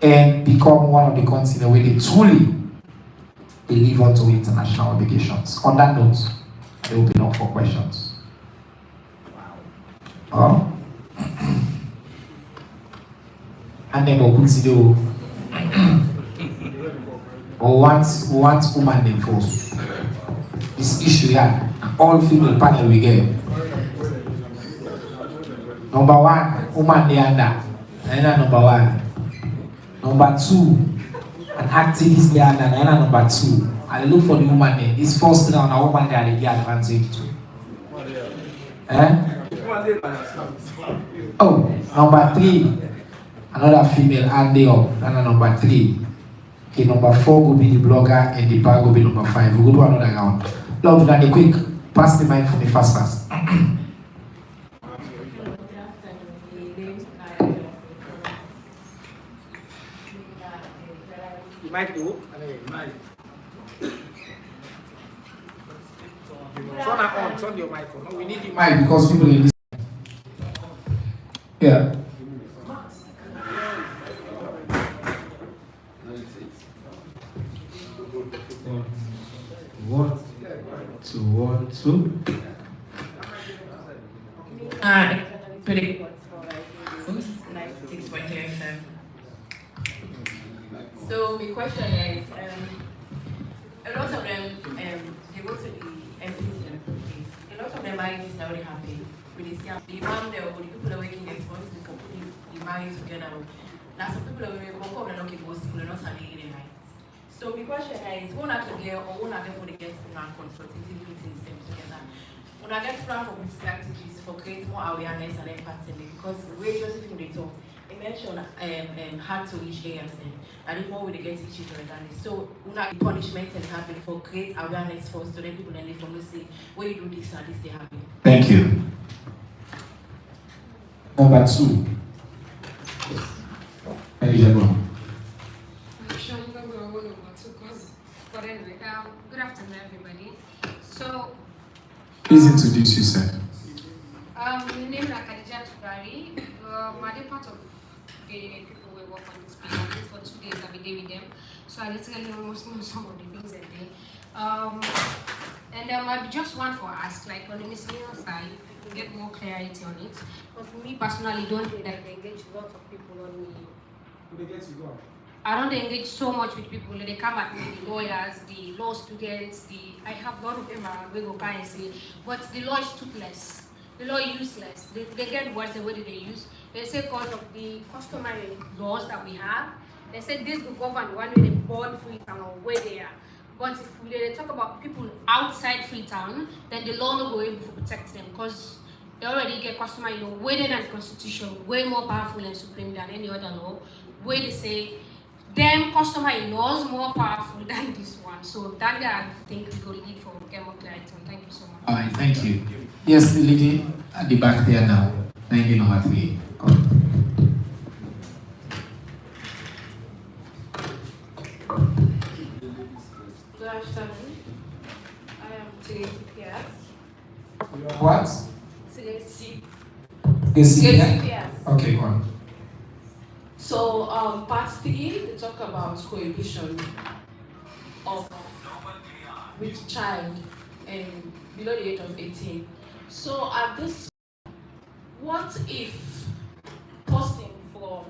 and become one of the continents where they truly live up to international obligations. On that note, I open up for questions. And then we'll consider or want woman enforce this issue here. All female panel we get. Number one, woman the under. Number one. Number two, an activist the under. Number two. I look for the woman there. This first round, a woman there they get advantage to. Oh, number three, another female and they up. And number three. Okay, number four will be the blogger and the bag will be number five. We'll go to another round. Lord, do that quick. Pass the mic for me fast. The mic do? Turn your mic on. No, we need the mic because people in this. Yeah. One, two. Pretty. 6.3 FM. So my question is, a lot of them, they go to the MPs and MPs. A lot of them marriages now they happy with the imam there, or the people are working responsible for putting the marriage together. Now some people are working, but they're not going to school, they're not studying the right. So my question is, one at the girl or one at the for the girls who are consultative meetings them together. When I get plan for good strategies for create more awareness and empathy, because the way Josephine they talk, they mentioned hard to reach areas and the more we get issues regardless. So una punishments and happen for create awareness for student people and they from say when you do this and this they happen. Thank you. Number two. Good afternoon, everybody. So, please introduce yourself. my name is Khadija Tubari. I'm part of the people who work on this bill. At least for 2 days, I'll be there with them. So I literally almost know some of the things that they. I just want to ask, like on the miscellaneous side, to get more clarity on it. Because for me personally, don't think that I engage lots of people on me. I don't engage so much with people. They come at me, the lawyers, the law students, I have a lot of them around. We go by and say, but the law is toothless. The law is useless. They get words the way they use. They say because of the customary laws that we have, they say this will govern one way they born Freetown or where they are. But if they talk about people outside Freetown, then the law no go able to protect them because they already get customary law way than the constitution, way more powerful and supreme than any other law, where they say them customary laws more powerful than this one. So that I think we go lead for get more clarity. Thank you so much. All right, thank you. Yes, the lady at the back there now. 90 number 3. Good afternoon. I am TPS. What? TPS. Yes. Okay, go on. So, part 3, they talk about cohabitation of with child and below the age of 18. So, at this, what if person from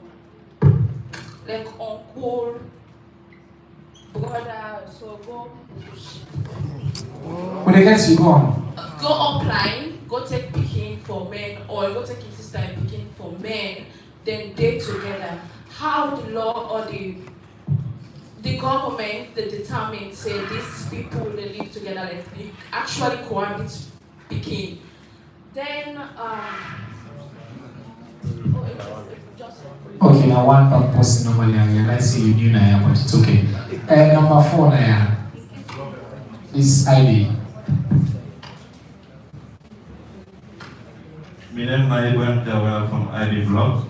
like uncle brother, so go. When they get you go on. Go offline, go take picking for men, or go take your sister and picking for men, then date together. How the law or the government that determines say these people they live together, like they actually cohabit picking. Then Okay, now one person normally I realize you knew now, but it's okay. Number 4 now. This ID. My name is Ibrahim Tawel from ID Blog.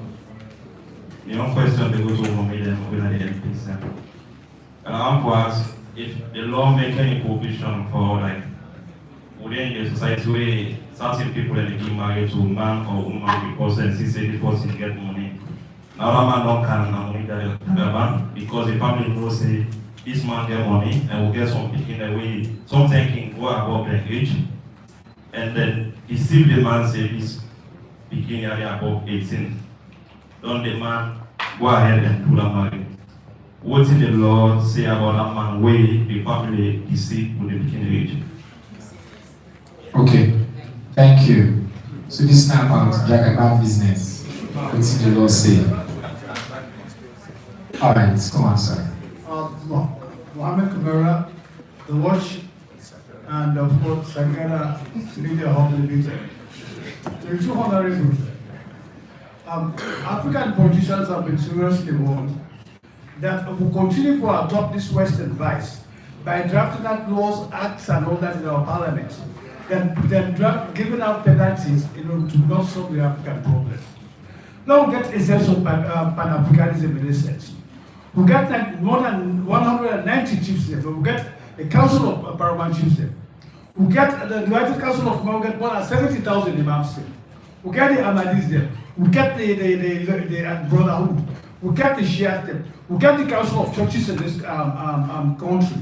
My own question to go to Mohammed when the NPC. And I want to ask if the law make any provision for like within the society where certain people that get married to a man or woman because they say this person get money. Now that man don't can money that man because the family knows say this man get money and will get some picking away something can go above their age. And then if the man say this picking area above 18, don't the man go ahead and do the marriage? What did the law say about that man where the family deceived with the picking age? Okay, thank you. So this is now about Jagaban business. What did the law say? Alright, come on, sir. Mohammed Kumara, the watch, and of course, Sankara, Media Home Limited. The two honorables. African politicians have been seriously warned that if we continue to adopt this Western advice by drafting out laws, acts, and all that in our parliament, then giving out penalties in order to not solve the African problem. Now we get a sense of Pan-Africanism in this sense. We get like more than 190 chiefs there. We get a council of paramount chiefs there. We get the United Council of Imams, get more than 70,000 imams there. We get the Ahmadis there. We get the Brotherhood. We get the Shias there. We get the Council of Churches in this country.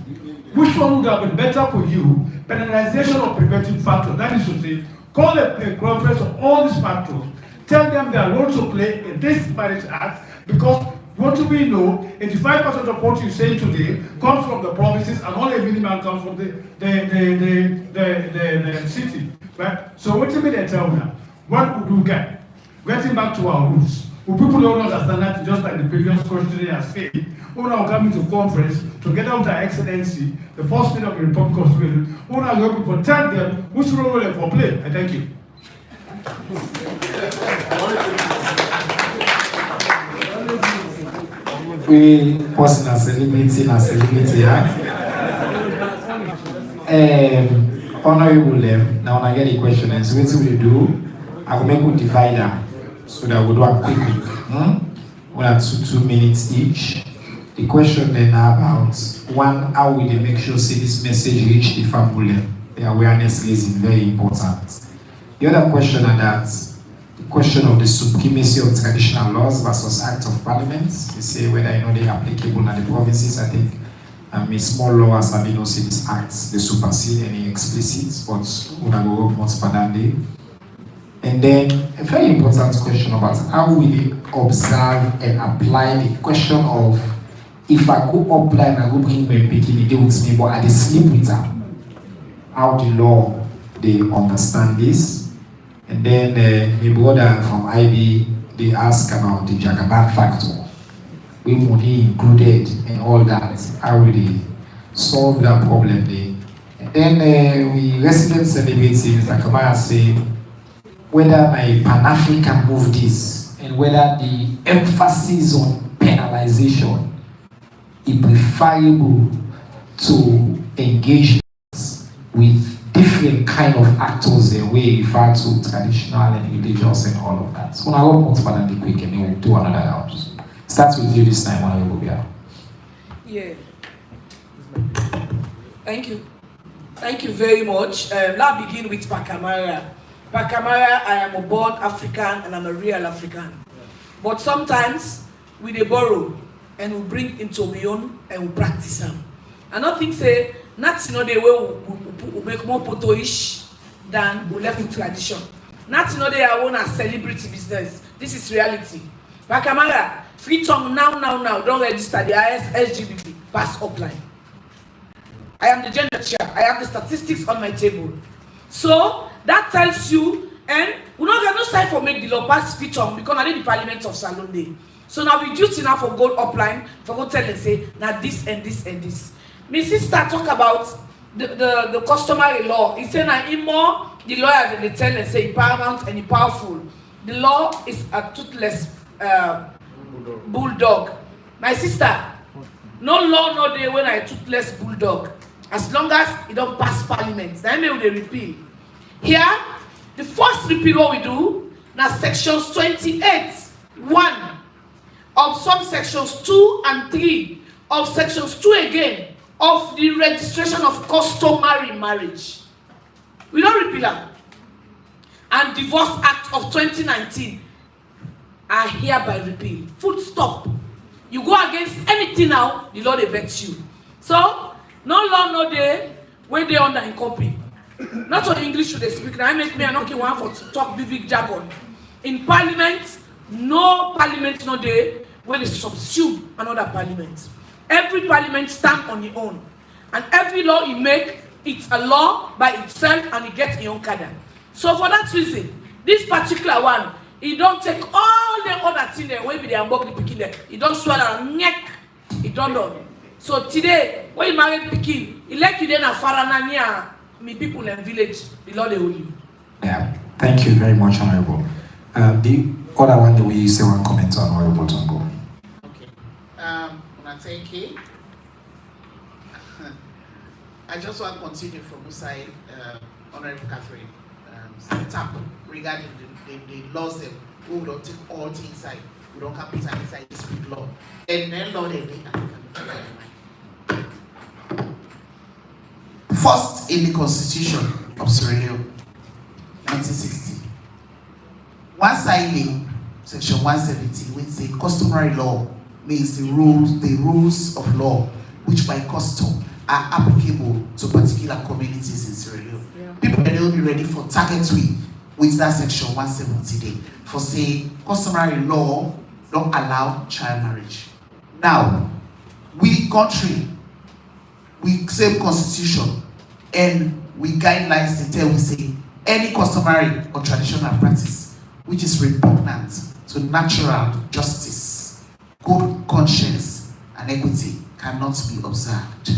Which one would have been better for you? Penalization of preventive factors. That is to say, call a conference of all these factors. Tell them their role to play in this Marriage Act because what do we know? 85% of what you say today comes from the provinces and only a minimum comes from the city. Right? So what do we tell now? What would we get? Getting back to our roots. Well, people don't understand that just like the previous question has said. Who now coming to conference together with our excellency, the first lady of the Republic of Sweden, who now going to tell them which role will they play. I thank you. We person as a celebrity, honorable them. Now when I get a question, and so what will you do? I will make a divider so that we do a quick. We have 2 minutes each. The question then about one, how will they make sure say this message reach the family? The awareness raising very important. The other question are that the question of the supremacy of traditional laws versus Act of Parliament. They say whether they are applicable in the provinces. I think a small law as I don't see these acts, they supersede any explicit, but we're going to go more further. And then a very important question about how will they observe and apply the question of if I go apply and I go bring my bikini, they with me, but I sleep with them. How the law they understand this. And then my brother from IB, they ask about the Jagaban factor. We money included and all that. How will they solve that problem there? And then we resident celebrities, Mr. Kamara say, whether my Pan-African move this and whether the emphasis on penalization is preferable to engage with different kind of actors the way refer to traditional and religious and all of that. So now we'll put on the quick and then we'll do another round. Start with you this time, Honorable Bia. Yeah. Thank you. Thank you very much. Let's begin with Pakamara. Pakamara, I am a born African and I'm a real African. But sometimes we dey borrow and we bring into my own and we practice them. I don't think say nothing no the way we make more photo-ish than we left with tradition. Nothing no the I want a celebrity business. This is reality. Pakamara, free tongue now. Don't register the SGBP. Pass upline. I am the gender chair. I have the statistics on my table. So that tells you, and we don't get no time for make the law pass speech on because I need the Parliament of Salonde. So now we duty now for go upline, for go tell and say, now this and this and this. My sister talk about the customary law. He said now more the lawyers and they tell and say paramount and powerful. The law is a toothless bulldog. My sister, no law no day when I toothless bulldog. As long as it don't pass Parliament, then may they repeal. Here, the first repeal what we do now sections 28(1) of subsections 2 and 3 of sections 2 again of the registration of customary marriage. We don't repeal them. And Divorce Act of 2019 are hereby repeal. Full stop. You go against anything now, the law they bet you. So, no law, no day, where they under in copy. Not on English should they speak. Now I make me an okay one for to talk big jargon. In Parliament, no Parliament, no day, where they subsume another Parliament. Every Parliament stand on its own. And every law you make, it's a law by itself and it gets its own cadre. So for that reason, this particular one, it don't take all the other things there, where be the ambog the pikin there. It don't swallow a neck, it don't know. So today, when you marry pikin, it like you then a farana near me people in village, the Lord they hold you. Yeah, thank you very much, Honorable. The other one that we say one comment on Honorable Tongo. Okay. When I take it, I just want to continue from the side, Honorable Catherine, set up regarding the laws that we don't take all things inside. We don't have it inside this big law. And then law they make first in the Constitution of Sierra Leone, 1960. One signing, section 170, which says customary law means the rules of law which by custom are applicable to particular communities in Sierra Leone. Yeah. People will be ready for target with that section 170 day for say customary law don't allow child marriage. Now, we country, we same constitution and we guidelines that tell we say any customary or traditional practice which is repugnant to natural justice, good conscience and equity cannot be observed.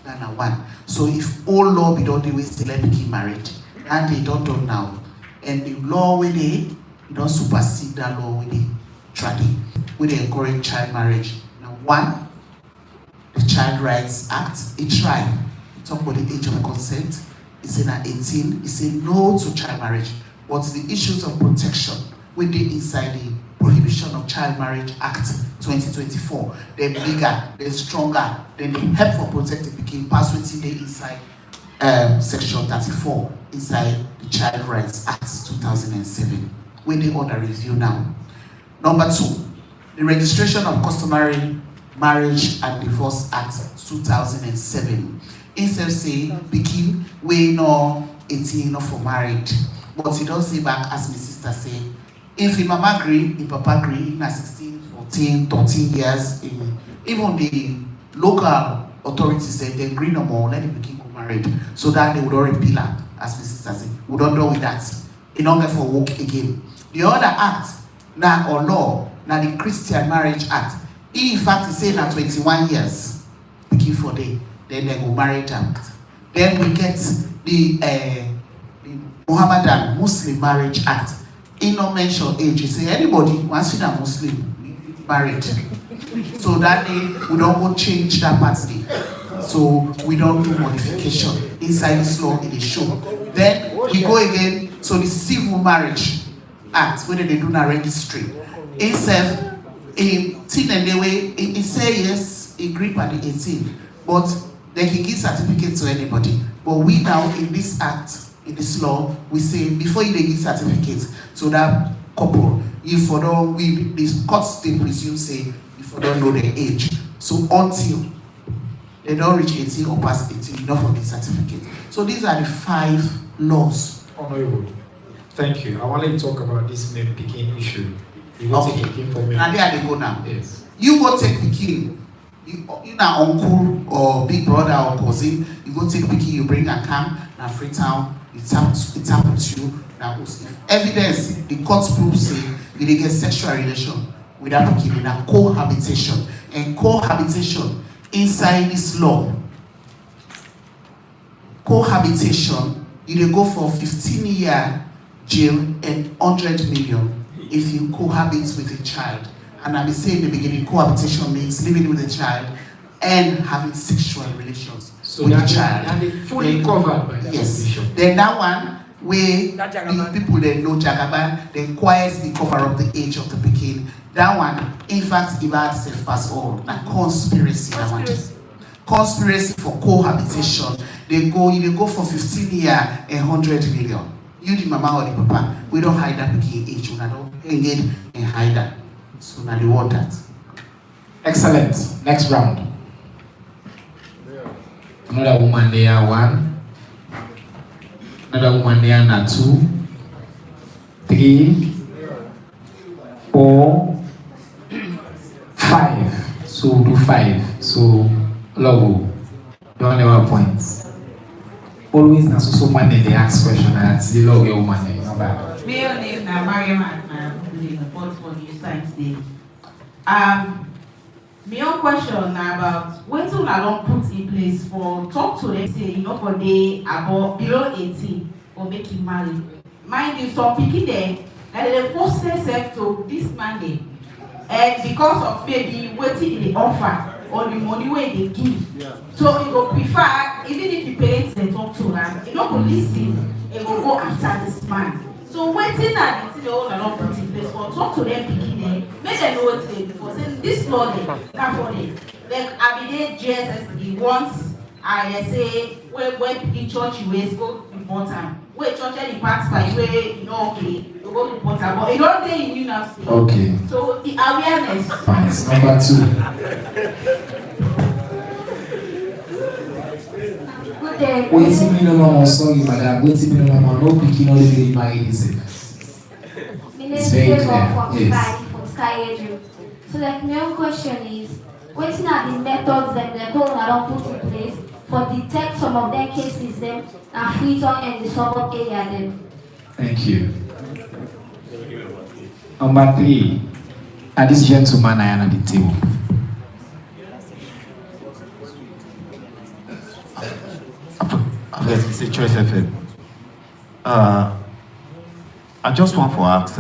That's one. So if all law be done the way still let people married and they don't do now, and the law where they don't supersede that law where they trading, where they encourage child marriage. Now one, the Child Rights Act, it tried. Talk about the age of consent. It's in 18. It said no to child marriage. But the issues of protection, when they inside the Prohibition of Child Marriage Act 2024, they're bigger, they're stronger, then they help for protecting became pass within the inside section 34 inside the Child Rights Act 2007. When they under review now. Number 2, the Registration of Customary Marriage and Divorce Act 2007. Instead say begin we no 18 not for married, but he don't say back as my sister say. If the mama agree, the papa agree, na 16, 14, 13 years, even the local authorities say they agree no more, let the begin go married, so that they would all repeal her, as my sister say. We don't do with that. It don't get for work again. The other act now or law, now the Christian Marriage Act. In fact, it say now 21 years, begin for day. Then they go married out. Then we get the Muhammadan Muslim Marriage Act. It no mention age. You say anybody once you are Muslim married. So that day we don't go change that party. So we don't do modification inside this law in the show. Then we go again. So the Civil Marriage Act, whether they do not registry. Itself, in teen and the way it say yes, it grip at the 18, but they can give certificate to anybody. But we now in this act, in this law, we say before you give certificates, so that couple, if for don't we the courts they presume say if you don't know their age. So until they don't reach 18 or past 18, enough of the certificate. So these are the 5 laws. Honorable, thank you. I want to talk about this name picking issue. You go Okay. take Peking for me. And there they go now. Yes. You go take Peking. You na uncle or big brother or cousin, you go take pikin, you bring a cam, na Freetown, it happens to you. Now, evidence, the court proves say you dey get sexual relation with that pikin in a cohabitation. And cohabitation inside this law, cohabitation, you dey go for 15-year jail and 100 million if you cohabit with a child. And I be saying in the beginning, cohabitation means living with a child and having sexual relations with the child. And they fully covered by that. Yes. Then that one, where the people that know Jagaban, they quietly cover up the age of the pikin. That one, in fact, if I say pass all, a conspiracy. Conspiracy for cohabitation. You go for 15 years and 100 million. You the mama or the papa, we don't hide that pikin age. We don't engage and hide that. So now they want that. Excellent. Next round. Another woman there, 1. Another woman there, na 2, 3, 4, 5. So do 5. So logo. Don't ever points. Always na so man they ask question and it's the logo woman there. Not bad. My name na Mariam and the report for New Science Day. My own question na about what you don't put in place for talk to them say for the about below 18 or make him marry. Mind you, some people there and they force themselves to this man there. And because of maybe waiting in the offer or the money where they give. Yeah. So you go prefer, even if the parents they talk to them, you don't go listen, you go after this man. So waiting at the all along put in place for talk to them beginning, make them know what they before saying this law they not for them. Like I be there JSS once I say when in church you always go report time. Where church any pass by way okay, you go report time, but you don't day in you now. Okay. So the awareness. Points. Number 2. Good day. Waiting minimum, sorry madam, waiting minimum, no picking only the married is It's very clear. Yes. From Sky. So like my own question is, what are the methods that the government don't put in place for detect some of their cases them and Freetown and the suburb area them? Thank you. Number 3. And this gentleman I am at the table. Yes, it's a Choice FM. I just want to ask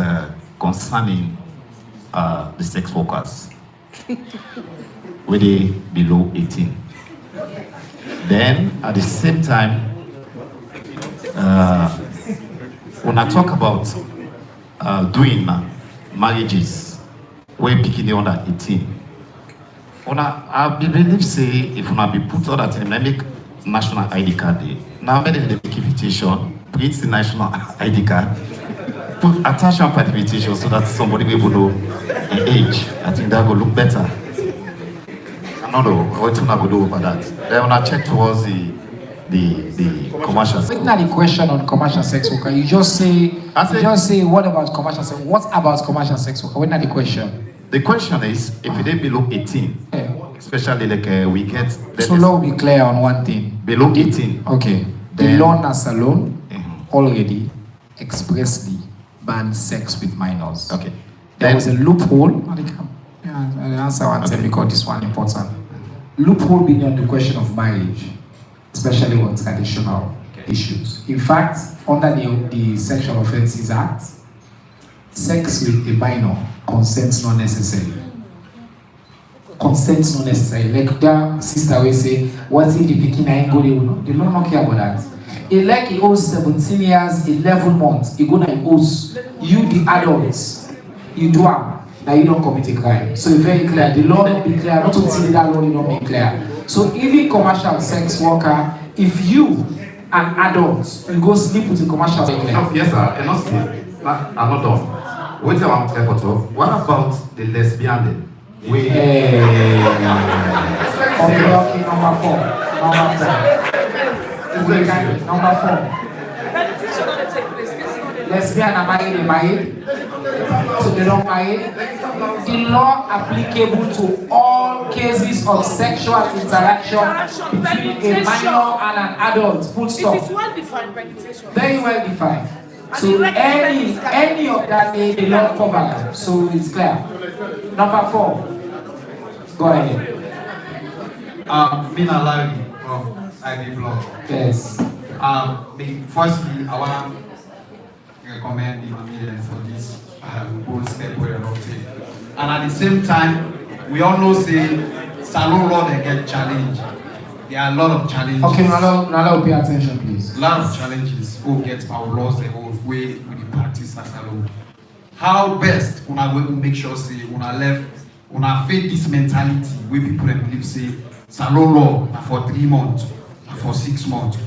concerning the sex workers were they below 18. Then at the same time, when I talk about doing marriages where picking the under 18, I believe say if una be put all that in make national ID card day. Now many they make invitation, print the national ID card, put attachment for the invitation so that somebody will know the age. I think that will look better. I don't know what you go do over that. Then when I check towards the commercial sex. It's not a question on commercial sex worker. You just say what about commercial sex? What about commercial sex worker? What's not the question? The question is if they below 18, especially like we get. So let me be clear on one thing. Below 18. Okay. The law as alone already expressly banned sex with minors. Okay. There was a loophole. I'll answer one thing because this one important. Loophole being on the question of marriage, especially on traditional issues. In fact, under the Sexual Offences Act, sex with a minor, consent not necessary. Consent not necessary. Like that sister will say, what if the pikin ain't go there? They don't care about that. It like he owes 17 years, 11 months. He gonna owes you the adults. You do it. Now you don't commit a crime. So it's very clear. The law don't be clear. Not until that law don't be clear. So even commercial sex worker, if you an adult, you go sleep with a commercial sex worker. Yes, sir. And not sleep. I'm not done. Wait till I'm clear for talk. What about the lesbian then? Okay, number 4. Number 4. lesbian are married, they married. So they don't marry. The law applicable to all cases of sexual interaction between a minor and an adult. Full stop. It is well defined, penetration. Very well defined. So any of that the law covers. So it's clear. Number 4. Go ahead. Mina Larry from ID Blog. Yes. Firstly, I want to recommend the Mamilen for this bold step where you're taking. And at the same time, we all know say salon law they get challenged. There are a lot of challenges. Okay, now pay attention, please. A lot of challenges who get our laws the whole way with the practice as salon. How best una will make sure say una fit this mentality where people believe say salon law for 3 months, for 6 months.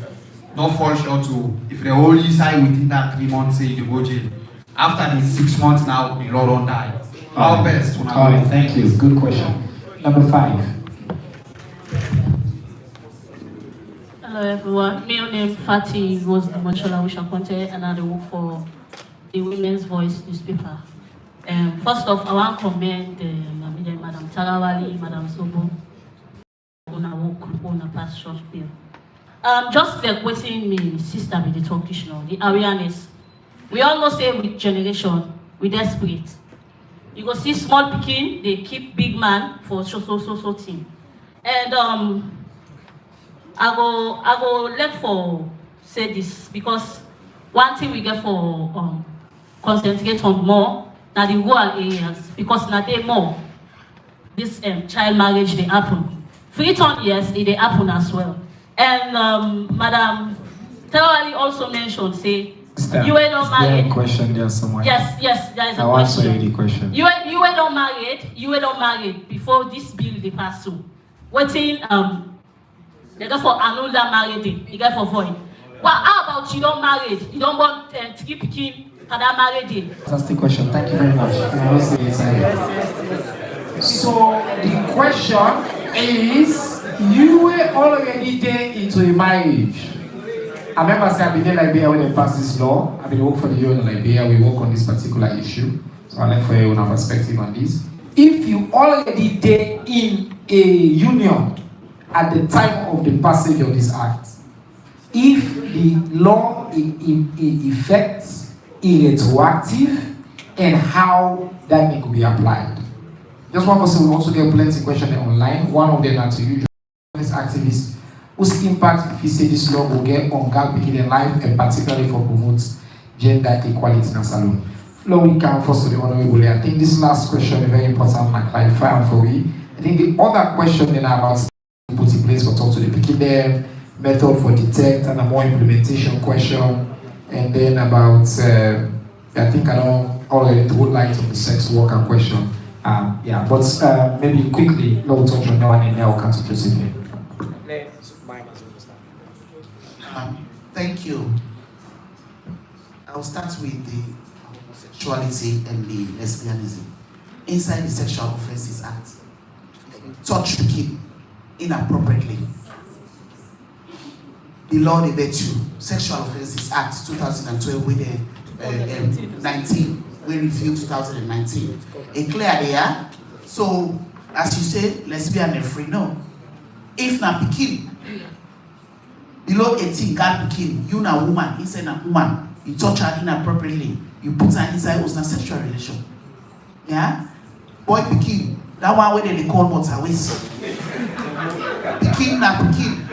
Don't fall short to if they only side within that 3 months say you go jail. After the 6 months now the law don't die. How best una all right, thank you. Good question. Number 5. Hello everyone, my name is Fatih Rose Dimonchola Wishakonte and I work for the Women's Voice newspaper. First off, I want to commend Madam Tarawali, Madam Sobo, on our work on a past short bill. Just like waiting me, sister with the talkish now, the awareness. We all know say with generation, we desperate. You go see small pikin, they keep big man for so thing. And I go let for say this because one thing we get for concentrate on more now the rural areas because now they more this child marriage they happen. Freeton yes, it they happen as well. And Madam Tawali also mentioned say you were not married. Is there a question there somewhere? Yes, there is a question. I answer the question. You were not married before this bill they passed through. Waiting they go for another married, you get for void. Well, how about you don't married? You don't want to keep picking that married? Fantastic question. Thank you very much. So the question is, you were already there into a marriage. I remember saying I've been in Liberia when they passed this law. I've been working for the UN in Liberia. We work on this particular issue. So I'd like for you to have a perspective on this. If you already there in a union at the time of the passage of this act, if the law in effect is retroactive and how that may be applied. Just one person will also get plenty of questions online. One of them are to you, activists, whose impact if you say this law will get on girl picking life and particularly for promote gender equality in a salon. Flow we can first to the honorable. I think this last question is very important and clarify for we. I think the other question then about put in place for talk to the picking them, method for detect and a more implementation question, and then about I think I don't already throw light on the sex worker question. But maybe quickly, we'll touch on that one and then I'll come to Josephine. Thank you. I'll start with the homosexuality and the lesbianism. Inside the Sexual Offences Act, touch the kid inappropriately. The law they bet you, Sexual Offences Act 2012 with the 19, we review 2019. It clear there. So as you say, lesbian and free. No. If na pikin below 18 girl pikin, you na woman, inside a woman, you touch her inappropriately, you put her inside was a sexual relation. Yeah? Boy pikin, that one where they call motor waste. Pikin na pikin,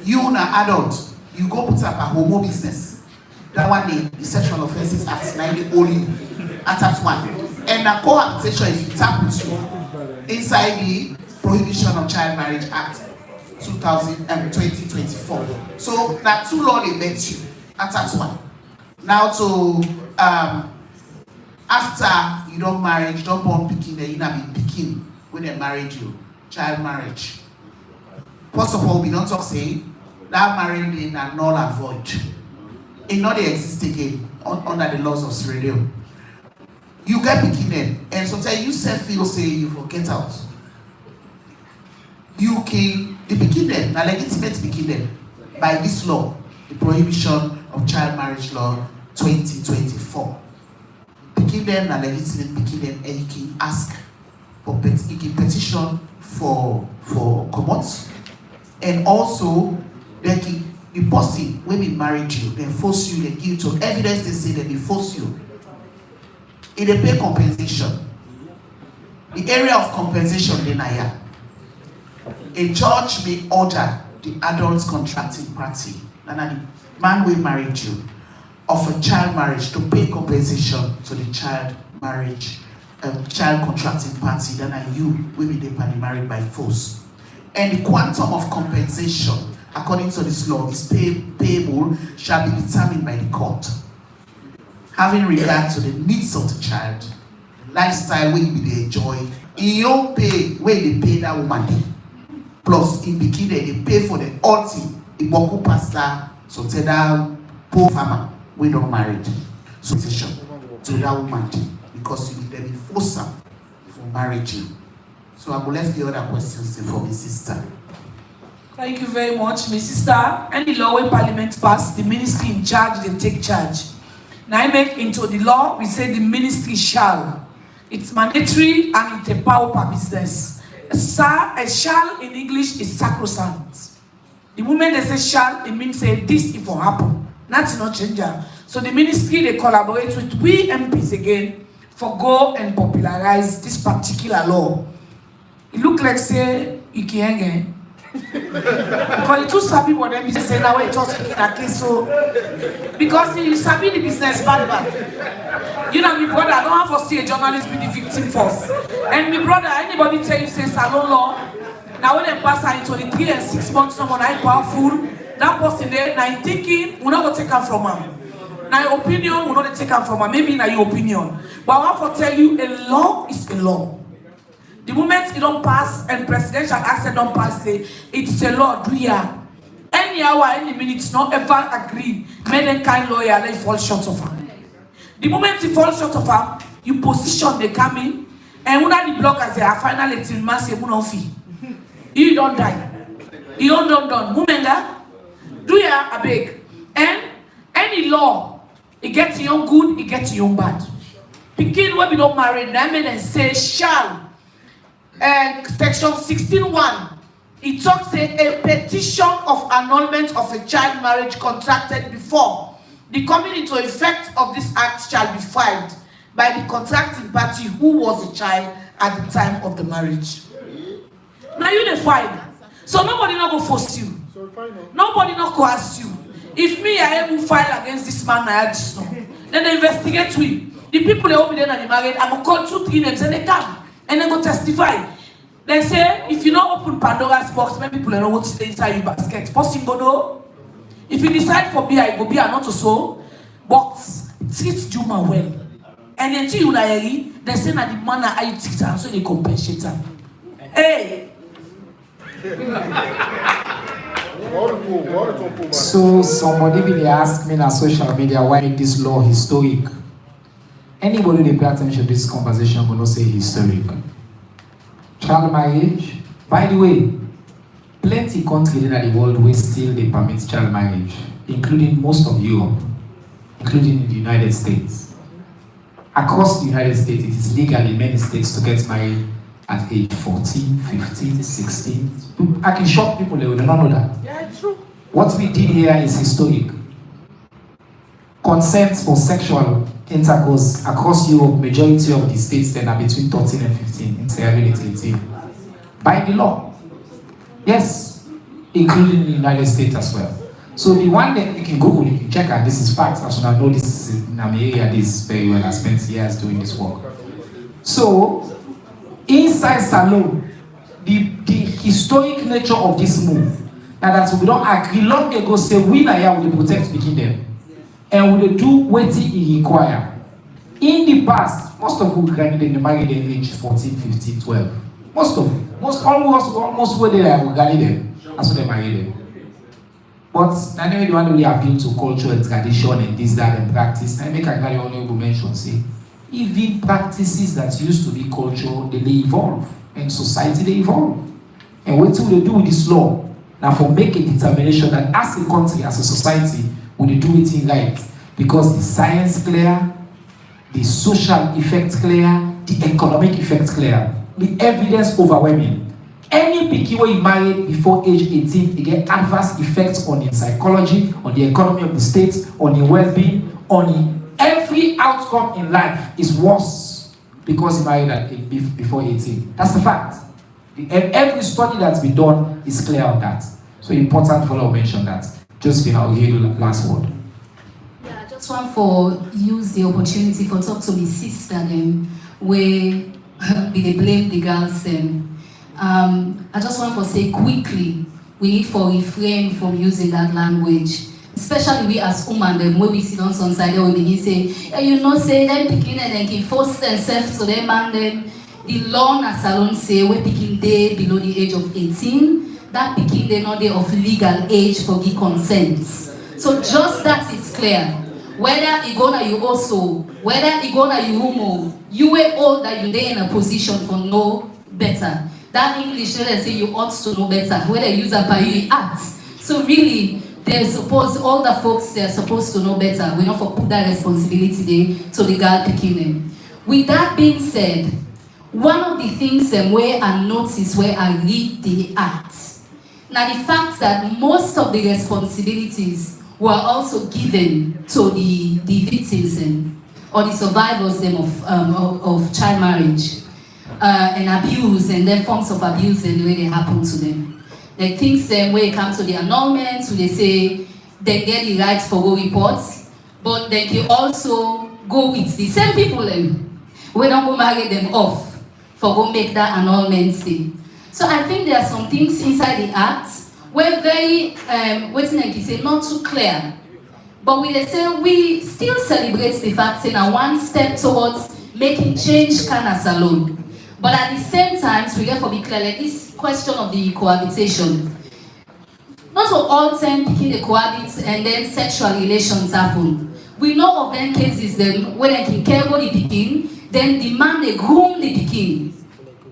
you na adult, you go put up a homo business. That one the Sexual Offences Act 90 only at that one. And the cohabitation if you tap into inside the Prohibition of Child Marriage Act 2024. So that two law they met you at that one. Now to after you don't marry, you don't born picking, then you not be picking when they married you. Child marriage. First of all, we don't talk say that marriage in a null and void. It not they exist again under the laws of Sierra Leone. You get picking them, and sometimes you self feel say you forget out. You can the picking them, now legitimate picking them by this law, the Prohibition of Child Marriage Law 2024. Picking them and legitimate picking them, and you can ask for you can petition for comments, and also they can the person when we married you, they force you, they give you to evidence they say that they force you. In the pay compensation, the area of compensation then a judge may order the adult contracting party, and the man who married you, of a child marriage to pay compensation to the child marriage, child contracting party, then you will be married by force. And the quantum of compensation, according to this law, is payable shall be determined by the court, having regard to the needs of the child, lifestyle where you dey enjoy, in your pay where they pay that woman, plus in bikini they pay for the ulti, the boku pastor, so tell that poor farmer we don't married, so to that woman because you then force her for marriage. So I will let the other questions for my sister. Thank you very much, my sister. Any law when Parliament pass, the ministry in charge, they take charge. Now I make into the law, we say the ministry shall. It's mandatory and it's a power per business. A shall in English is sacrosanct. The moment they say shall, it means say this it will happen. That's not changer. So the ministry, they collaborate with we MPs again for go and popularize this particular law. It look like say Ikienge. Because you too sabi what them is say now when you talk speaking a case so because you sabi the business bad. You know, my brother, I don't have to see a journalist be the victim first. And my brother, anybody tell you say salon law, now when they pass her into the 3 and 6 months, someone I powerful, that person there, now thinking, we're not going to take her from her. Now your opinion, we're not take her from her. Maybe now your opinion. But I want to tell you, a law is a law. The moment it don't pass and presidential access don't pass, say it's a law. Do ya? Any hour, any minute, not ever agree. Make them kind lawyer, they fall short of her. The moment you fall short of her, you position they come in, and when the blockers they are finally till mass fee. You don't die. You don't done. Mumenga, do ya a beg? And any law, it gets you on good, it gets you on bad. Begin when we don't marry, and say shall. Section 16(1), it talks a petition of annulment of a child marriage contracted before the coming into effect of this act shall be filed by the contracting party who was a child at the time of the marriage. Now you the file, so nobody not go force you, nobody not coerce you. If me I will file against this man, I just know. Then they investigate we. The people they will be there and they married, I'm gonna call 2, 3 names and they come. And then go testify. They say, if you don't open Pandora's box, many people don't want to stay inside your basket. Person go no. If you decide for beer, it go be not so. But treat Juma well. And until you like, they say that the man are you treat her, so they compensate her. Hey. So somebody will ask me on social media why this law historic. Anybody who pay attention to this conversation will not say historic. Child marriage, by the way, plenty countries in the world will still they permit child marriage, including most of Europe, including the United States. Across the United States, it is legal in many states to get married at age 14, 15, 16. I can shock people, they will not know that. Yeah, it's true. What we did here is historic. Consent for sexual intercourse across Europe, majority of the states then are between 13 and 15, in Sierra Leone 18. By the law. Yes, including the United States as well. So the one that you can Google, you can check out, this is facts. As I know this is in my area, this very well. I spent years doing this work. So, inside Salon, the historic nature of this move, now that we don't agree long ago, say we now will protect the kingdom. And we do what it require. In the past, most of who graduated married at age 14, 15, 12. Most of them. Almost where they are, we married them. That's what they married them. But I never want to really appeal to culture and tradition and this, that, and practice. I make a very honorable mention, say, even practices that used to be culture, they evolve. And society, they evolve. And what will they do with this law? Now, for make a determination that as a country, as a society, when they do it in right, because the science clear, the social effect clear, the economic effect clear, the evidence overwhelming. Any pikin wey you marry before age 18, you get adverse effects on your psychology, on the economy of the state, on your well-being, on every outcome in life is worse because you married before 18. That's the fact. Every study that's been done is clear on that. So important for us to mention that. Josephine, I'll give you the last word. Yeah, I just want for use the opportunity for talk to my sister them where they blame the girls I just want to say quickly, we need to refrain from using that language. Especially we as women, then when we sit on some side, we begin say, yeah, you know, say them picking and then can force themselves to them and then the law as salon say we picking day below the age of 18, that picking they not they of legal age for the consent. So just that is clear. Whether you gonna you also, whether you gonna you homo, you were old that you they in a position for know better. That English, they say you ought to know better. Whether you use a by you act. So really, they're supposed, all the folks, they're supposed to know better. We not for put that responsibility there to the girl picking them. With that being said, one of the things where I notice where I read the act, now the fact that most of the responsibilities were also given to the victims or the survivors of child marriage. And abuse and then forms of abuse and the way they happen to them. Like things when it comes to the annulment, so they say they get the rights for go reports, but they can also go with the same people we don't go marry them off for go make that annulment thing. So I think there are some things inside the act where very not too clear. But we say we still celebrate the fact that one step towards making change can as alone. But at the same time, we have to be clear, like this question of the cohabitation. Not for all 10 picking the cohabit and then sexual relations happen. We know of them cases then when they can care about the picking, then the man they groom the picking.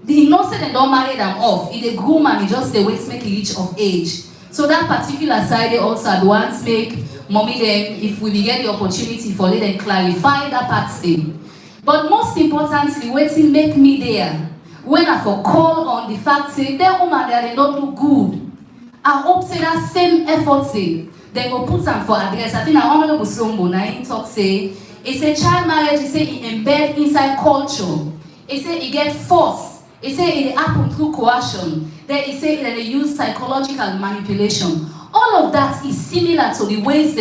The innocent and don't marry them off. If they groom and just they wait to make it reach of age. So that particular side they also advance make mommy them if we get the opportunity for them clarify that part thing. But most importantly, waiting make me there. When I for call on the fact say that woman there they don't do good. I hope say that same effort say they go put them for address. I think I honorable Sombo na him talk say it's a child marriage. He say it embed inside culture. He say it get force. He say it happen through coercion. Then he say that they use psychological manipulation. All of that is similar to the ways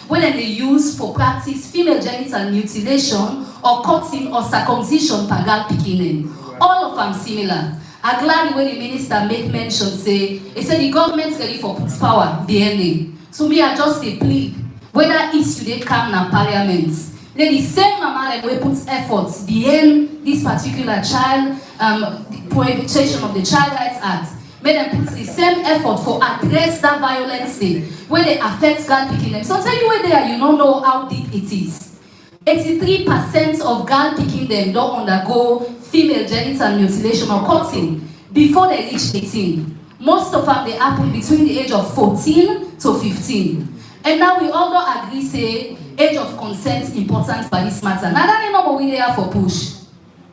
when they use for practice female genital mutilation or cutting or circumcision per girl picking. All of them similar. I'm glad when the minister make mention say, he said the government's ready for puts power, DNA. So me I just a plea, whether issue they come in parliament, then the same mama that we put efforts behind this particular child, the prohibition of the Child Rights Act. Make them put the same effort for address that violence where they affect girl picking them. So I'll tell you where they are, you don't know how deep it is. 83% of girl picking them don't undergo female genital mutilation or cutting before they reach 18. Most of them they happen between the age of 14 to 15. And now we all don't agree say age of consent important by this matter. Now that they know what we there for push.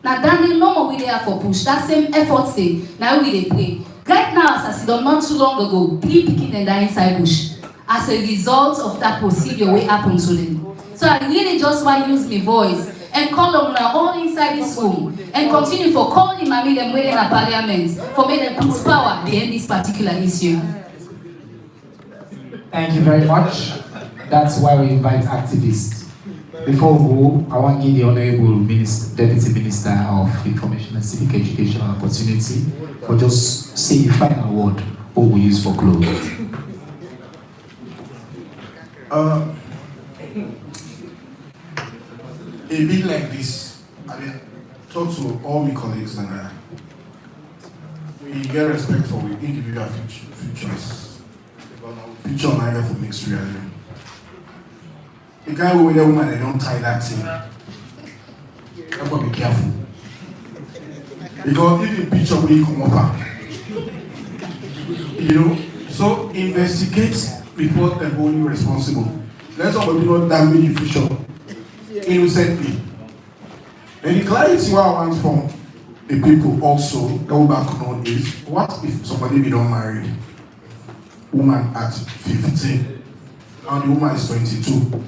Now that they know what we there for push. That same effort say now we they pray. Right now, as I said not too long ago, 3 picking and die inside bush as a result of that procedure what happened to them. So I really just want to use my voice and call them all inside this room and continue for calling mommy them waiting at parliament for me them put power behind this particular issue. Thank you very much. That's why we invite activists. Before we go, I want to give the Honorable Deputy Minister of Information and Civic Education an opportunity for just say the final word what we use for close. A bit like this, I mean, talk to all my colleagues and we get respect for the individual futures. Because our future neither for mixed reality. The guy with the woman, they don't tie that thing. You have to be careful. Because if the picture will come up, you know, so investigate before they're only responsible. let somebody not damage the future innocently. And the clarity what I want from the people also go back on is, what if somebody be not married? Woman at 15, and the woman is 22.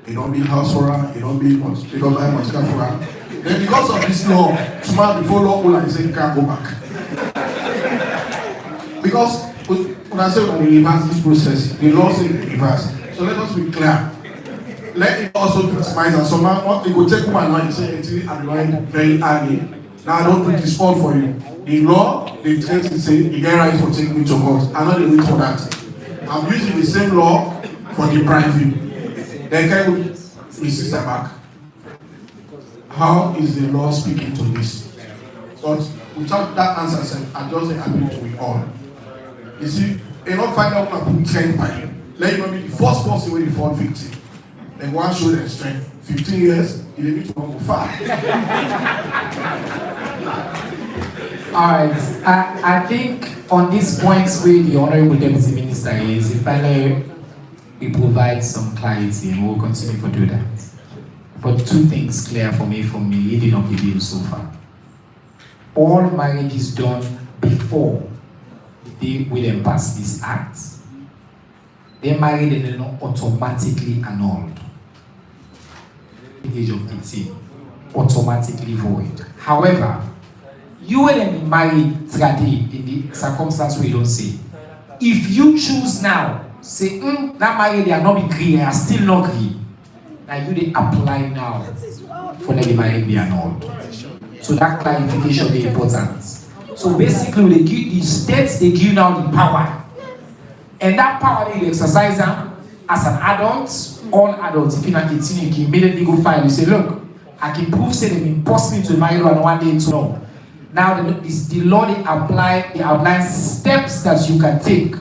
They don't build house for her, they don't build much, they don't buy much car for her. Then because of this law, tomorrow before law, all I say you can't go back. Because when I say when we reverse this process, the law says reverse. So let us be clear. Let it also victimize and someone it will take woman now and say it's annoying very early. Now I don't do this all for you. The law, the text will say you get right for taking me to court. I'm not wait for that. I'm using the same law for the private. Then can we sister back? How is the law speaking to this? But without that answer, I just say appeal to it all. You see, you not find out when I put trend by you. Let you know be the first person when you fall victim. Then go and show them strength. 15 years, you need to go far. Alright, I think on this point where the Honorable Deputy Minister is, if finally we provide some clarity and we'll continue to do that. But two things clear for me from the reading of the bill so far. All marriages done before they will then pass this act, they're married and they're not automatically annulled. The age of 18, automatically void. However, you will then be married today in the circumstance where you don't say. If you choose now, say, that married they are not be agree, I still not agree. Now you they apply now for them to be married be annulled. So that clarification is important. So basically, they give the states, they give now the power. And that power they exercise as an adult, all adults, if you're not 18, you can immediately go file. You say, look, I can prove say they've been possible to marry one one day to know. Now the law they outline steps that you can take.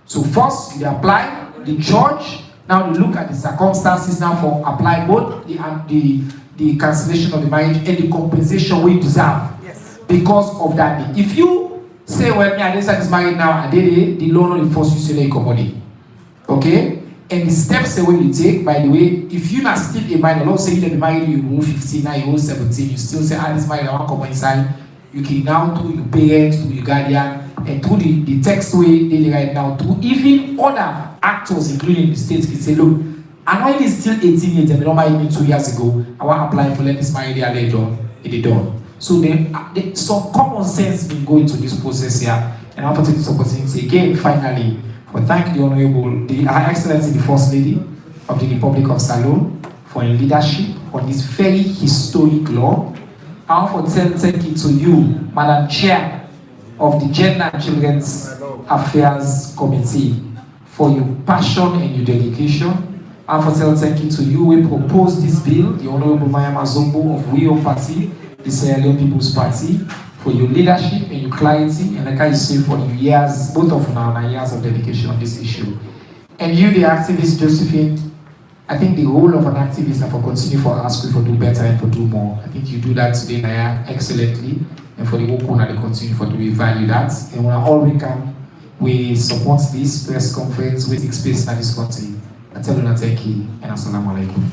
So first, you apply, the judge, now they look at the circumstances now for apply both the cancellation of the marriage and the compensation we deserve. Yes. Because of that. If you say, well, me, I didn't is married now, I did it, the law not force you to say like commodity. Okay? And the steps that you take, by the way, if you're not still a minor, let's say you be married, you were 15, now you were 17, you still say, this married, I want to come inside. You can now through your parents, through your guardian, and through the text way they right now, to even other actors, including the states, can say, look, I know it is still 18 years, and they don't marry me 2 years ago. I want to apply for let this marriage later it is done. So then some common sense will go into this process here. And I want to take this opportunity again, finally, for thank the Honorable, Her Excellency the First Lady of the Republic of Salone for her leadership on this very historic law. I want to thank you to you, Madam Chair of the Gender and Children's Affairs Committee, for your passion and your dedication. I want to thank you to you who proposed this bill, the Honorable Maya Mazombo of WIO Party, the Sierra Leone People's Party, for your leadership and your clarity, and like I say, for your years, both of now, 9 years of dedication on this issue. And you, the activist, Josephine, I think the role of an activist is for continue for us to do better and to do more. I think you do that today, Naya, excellently, and for the work on they continue for we value that. And when all we can, we support this press conference with space in this country. I tell you, thank you, and assalamu alaikum.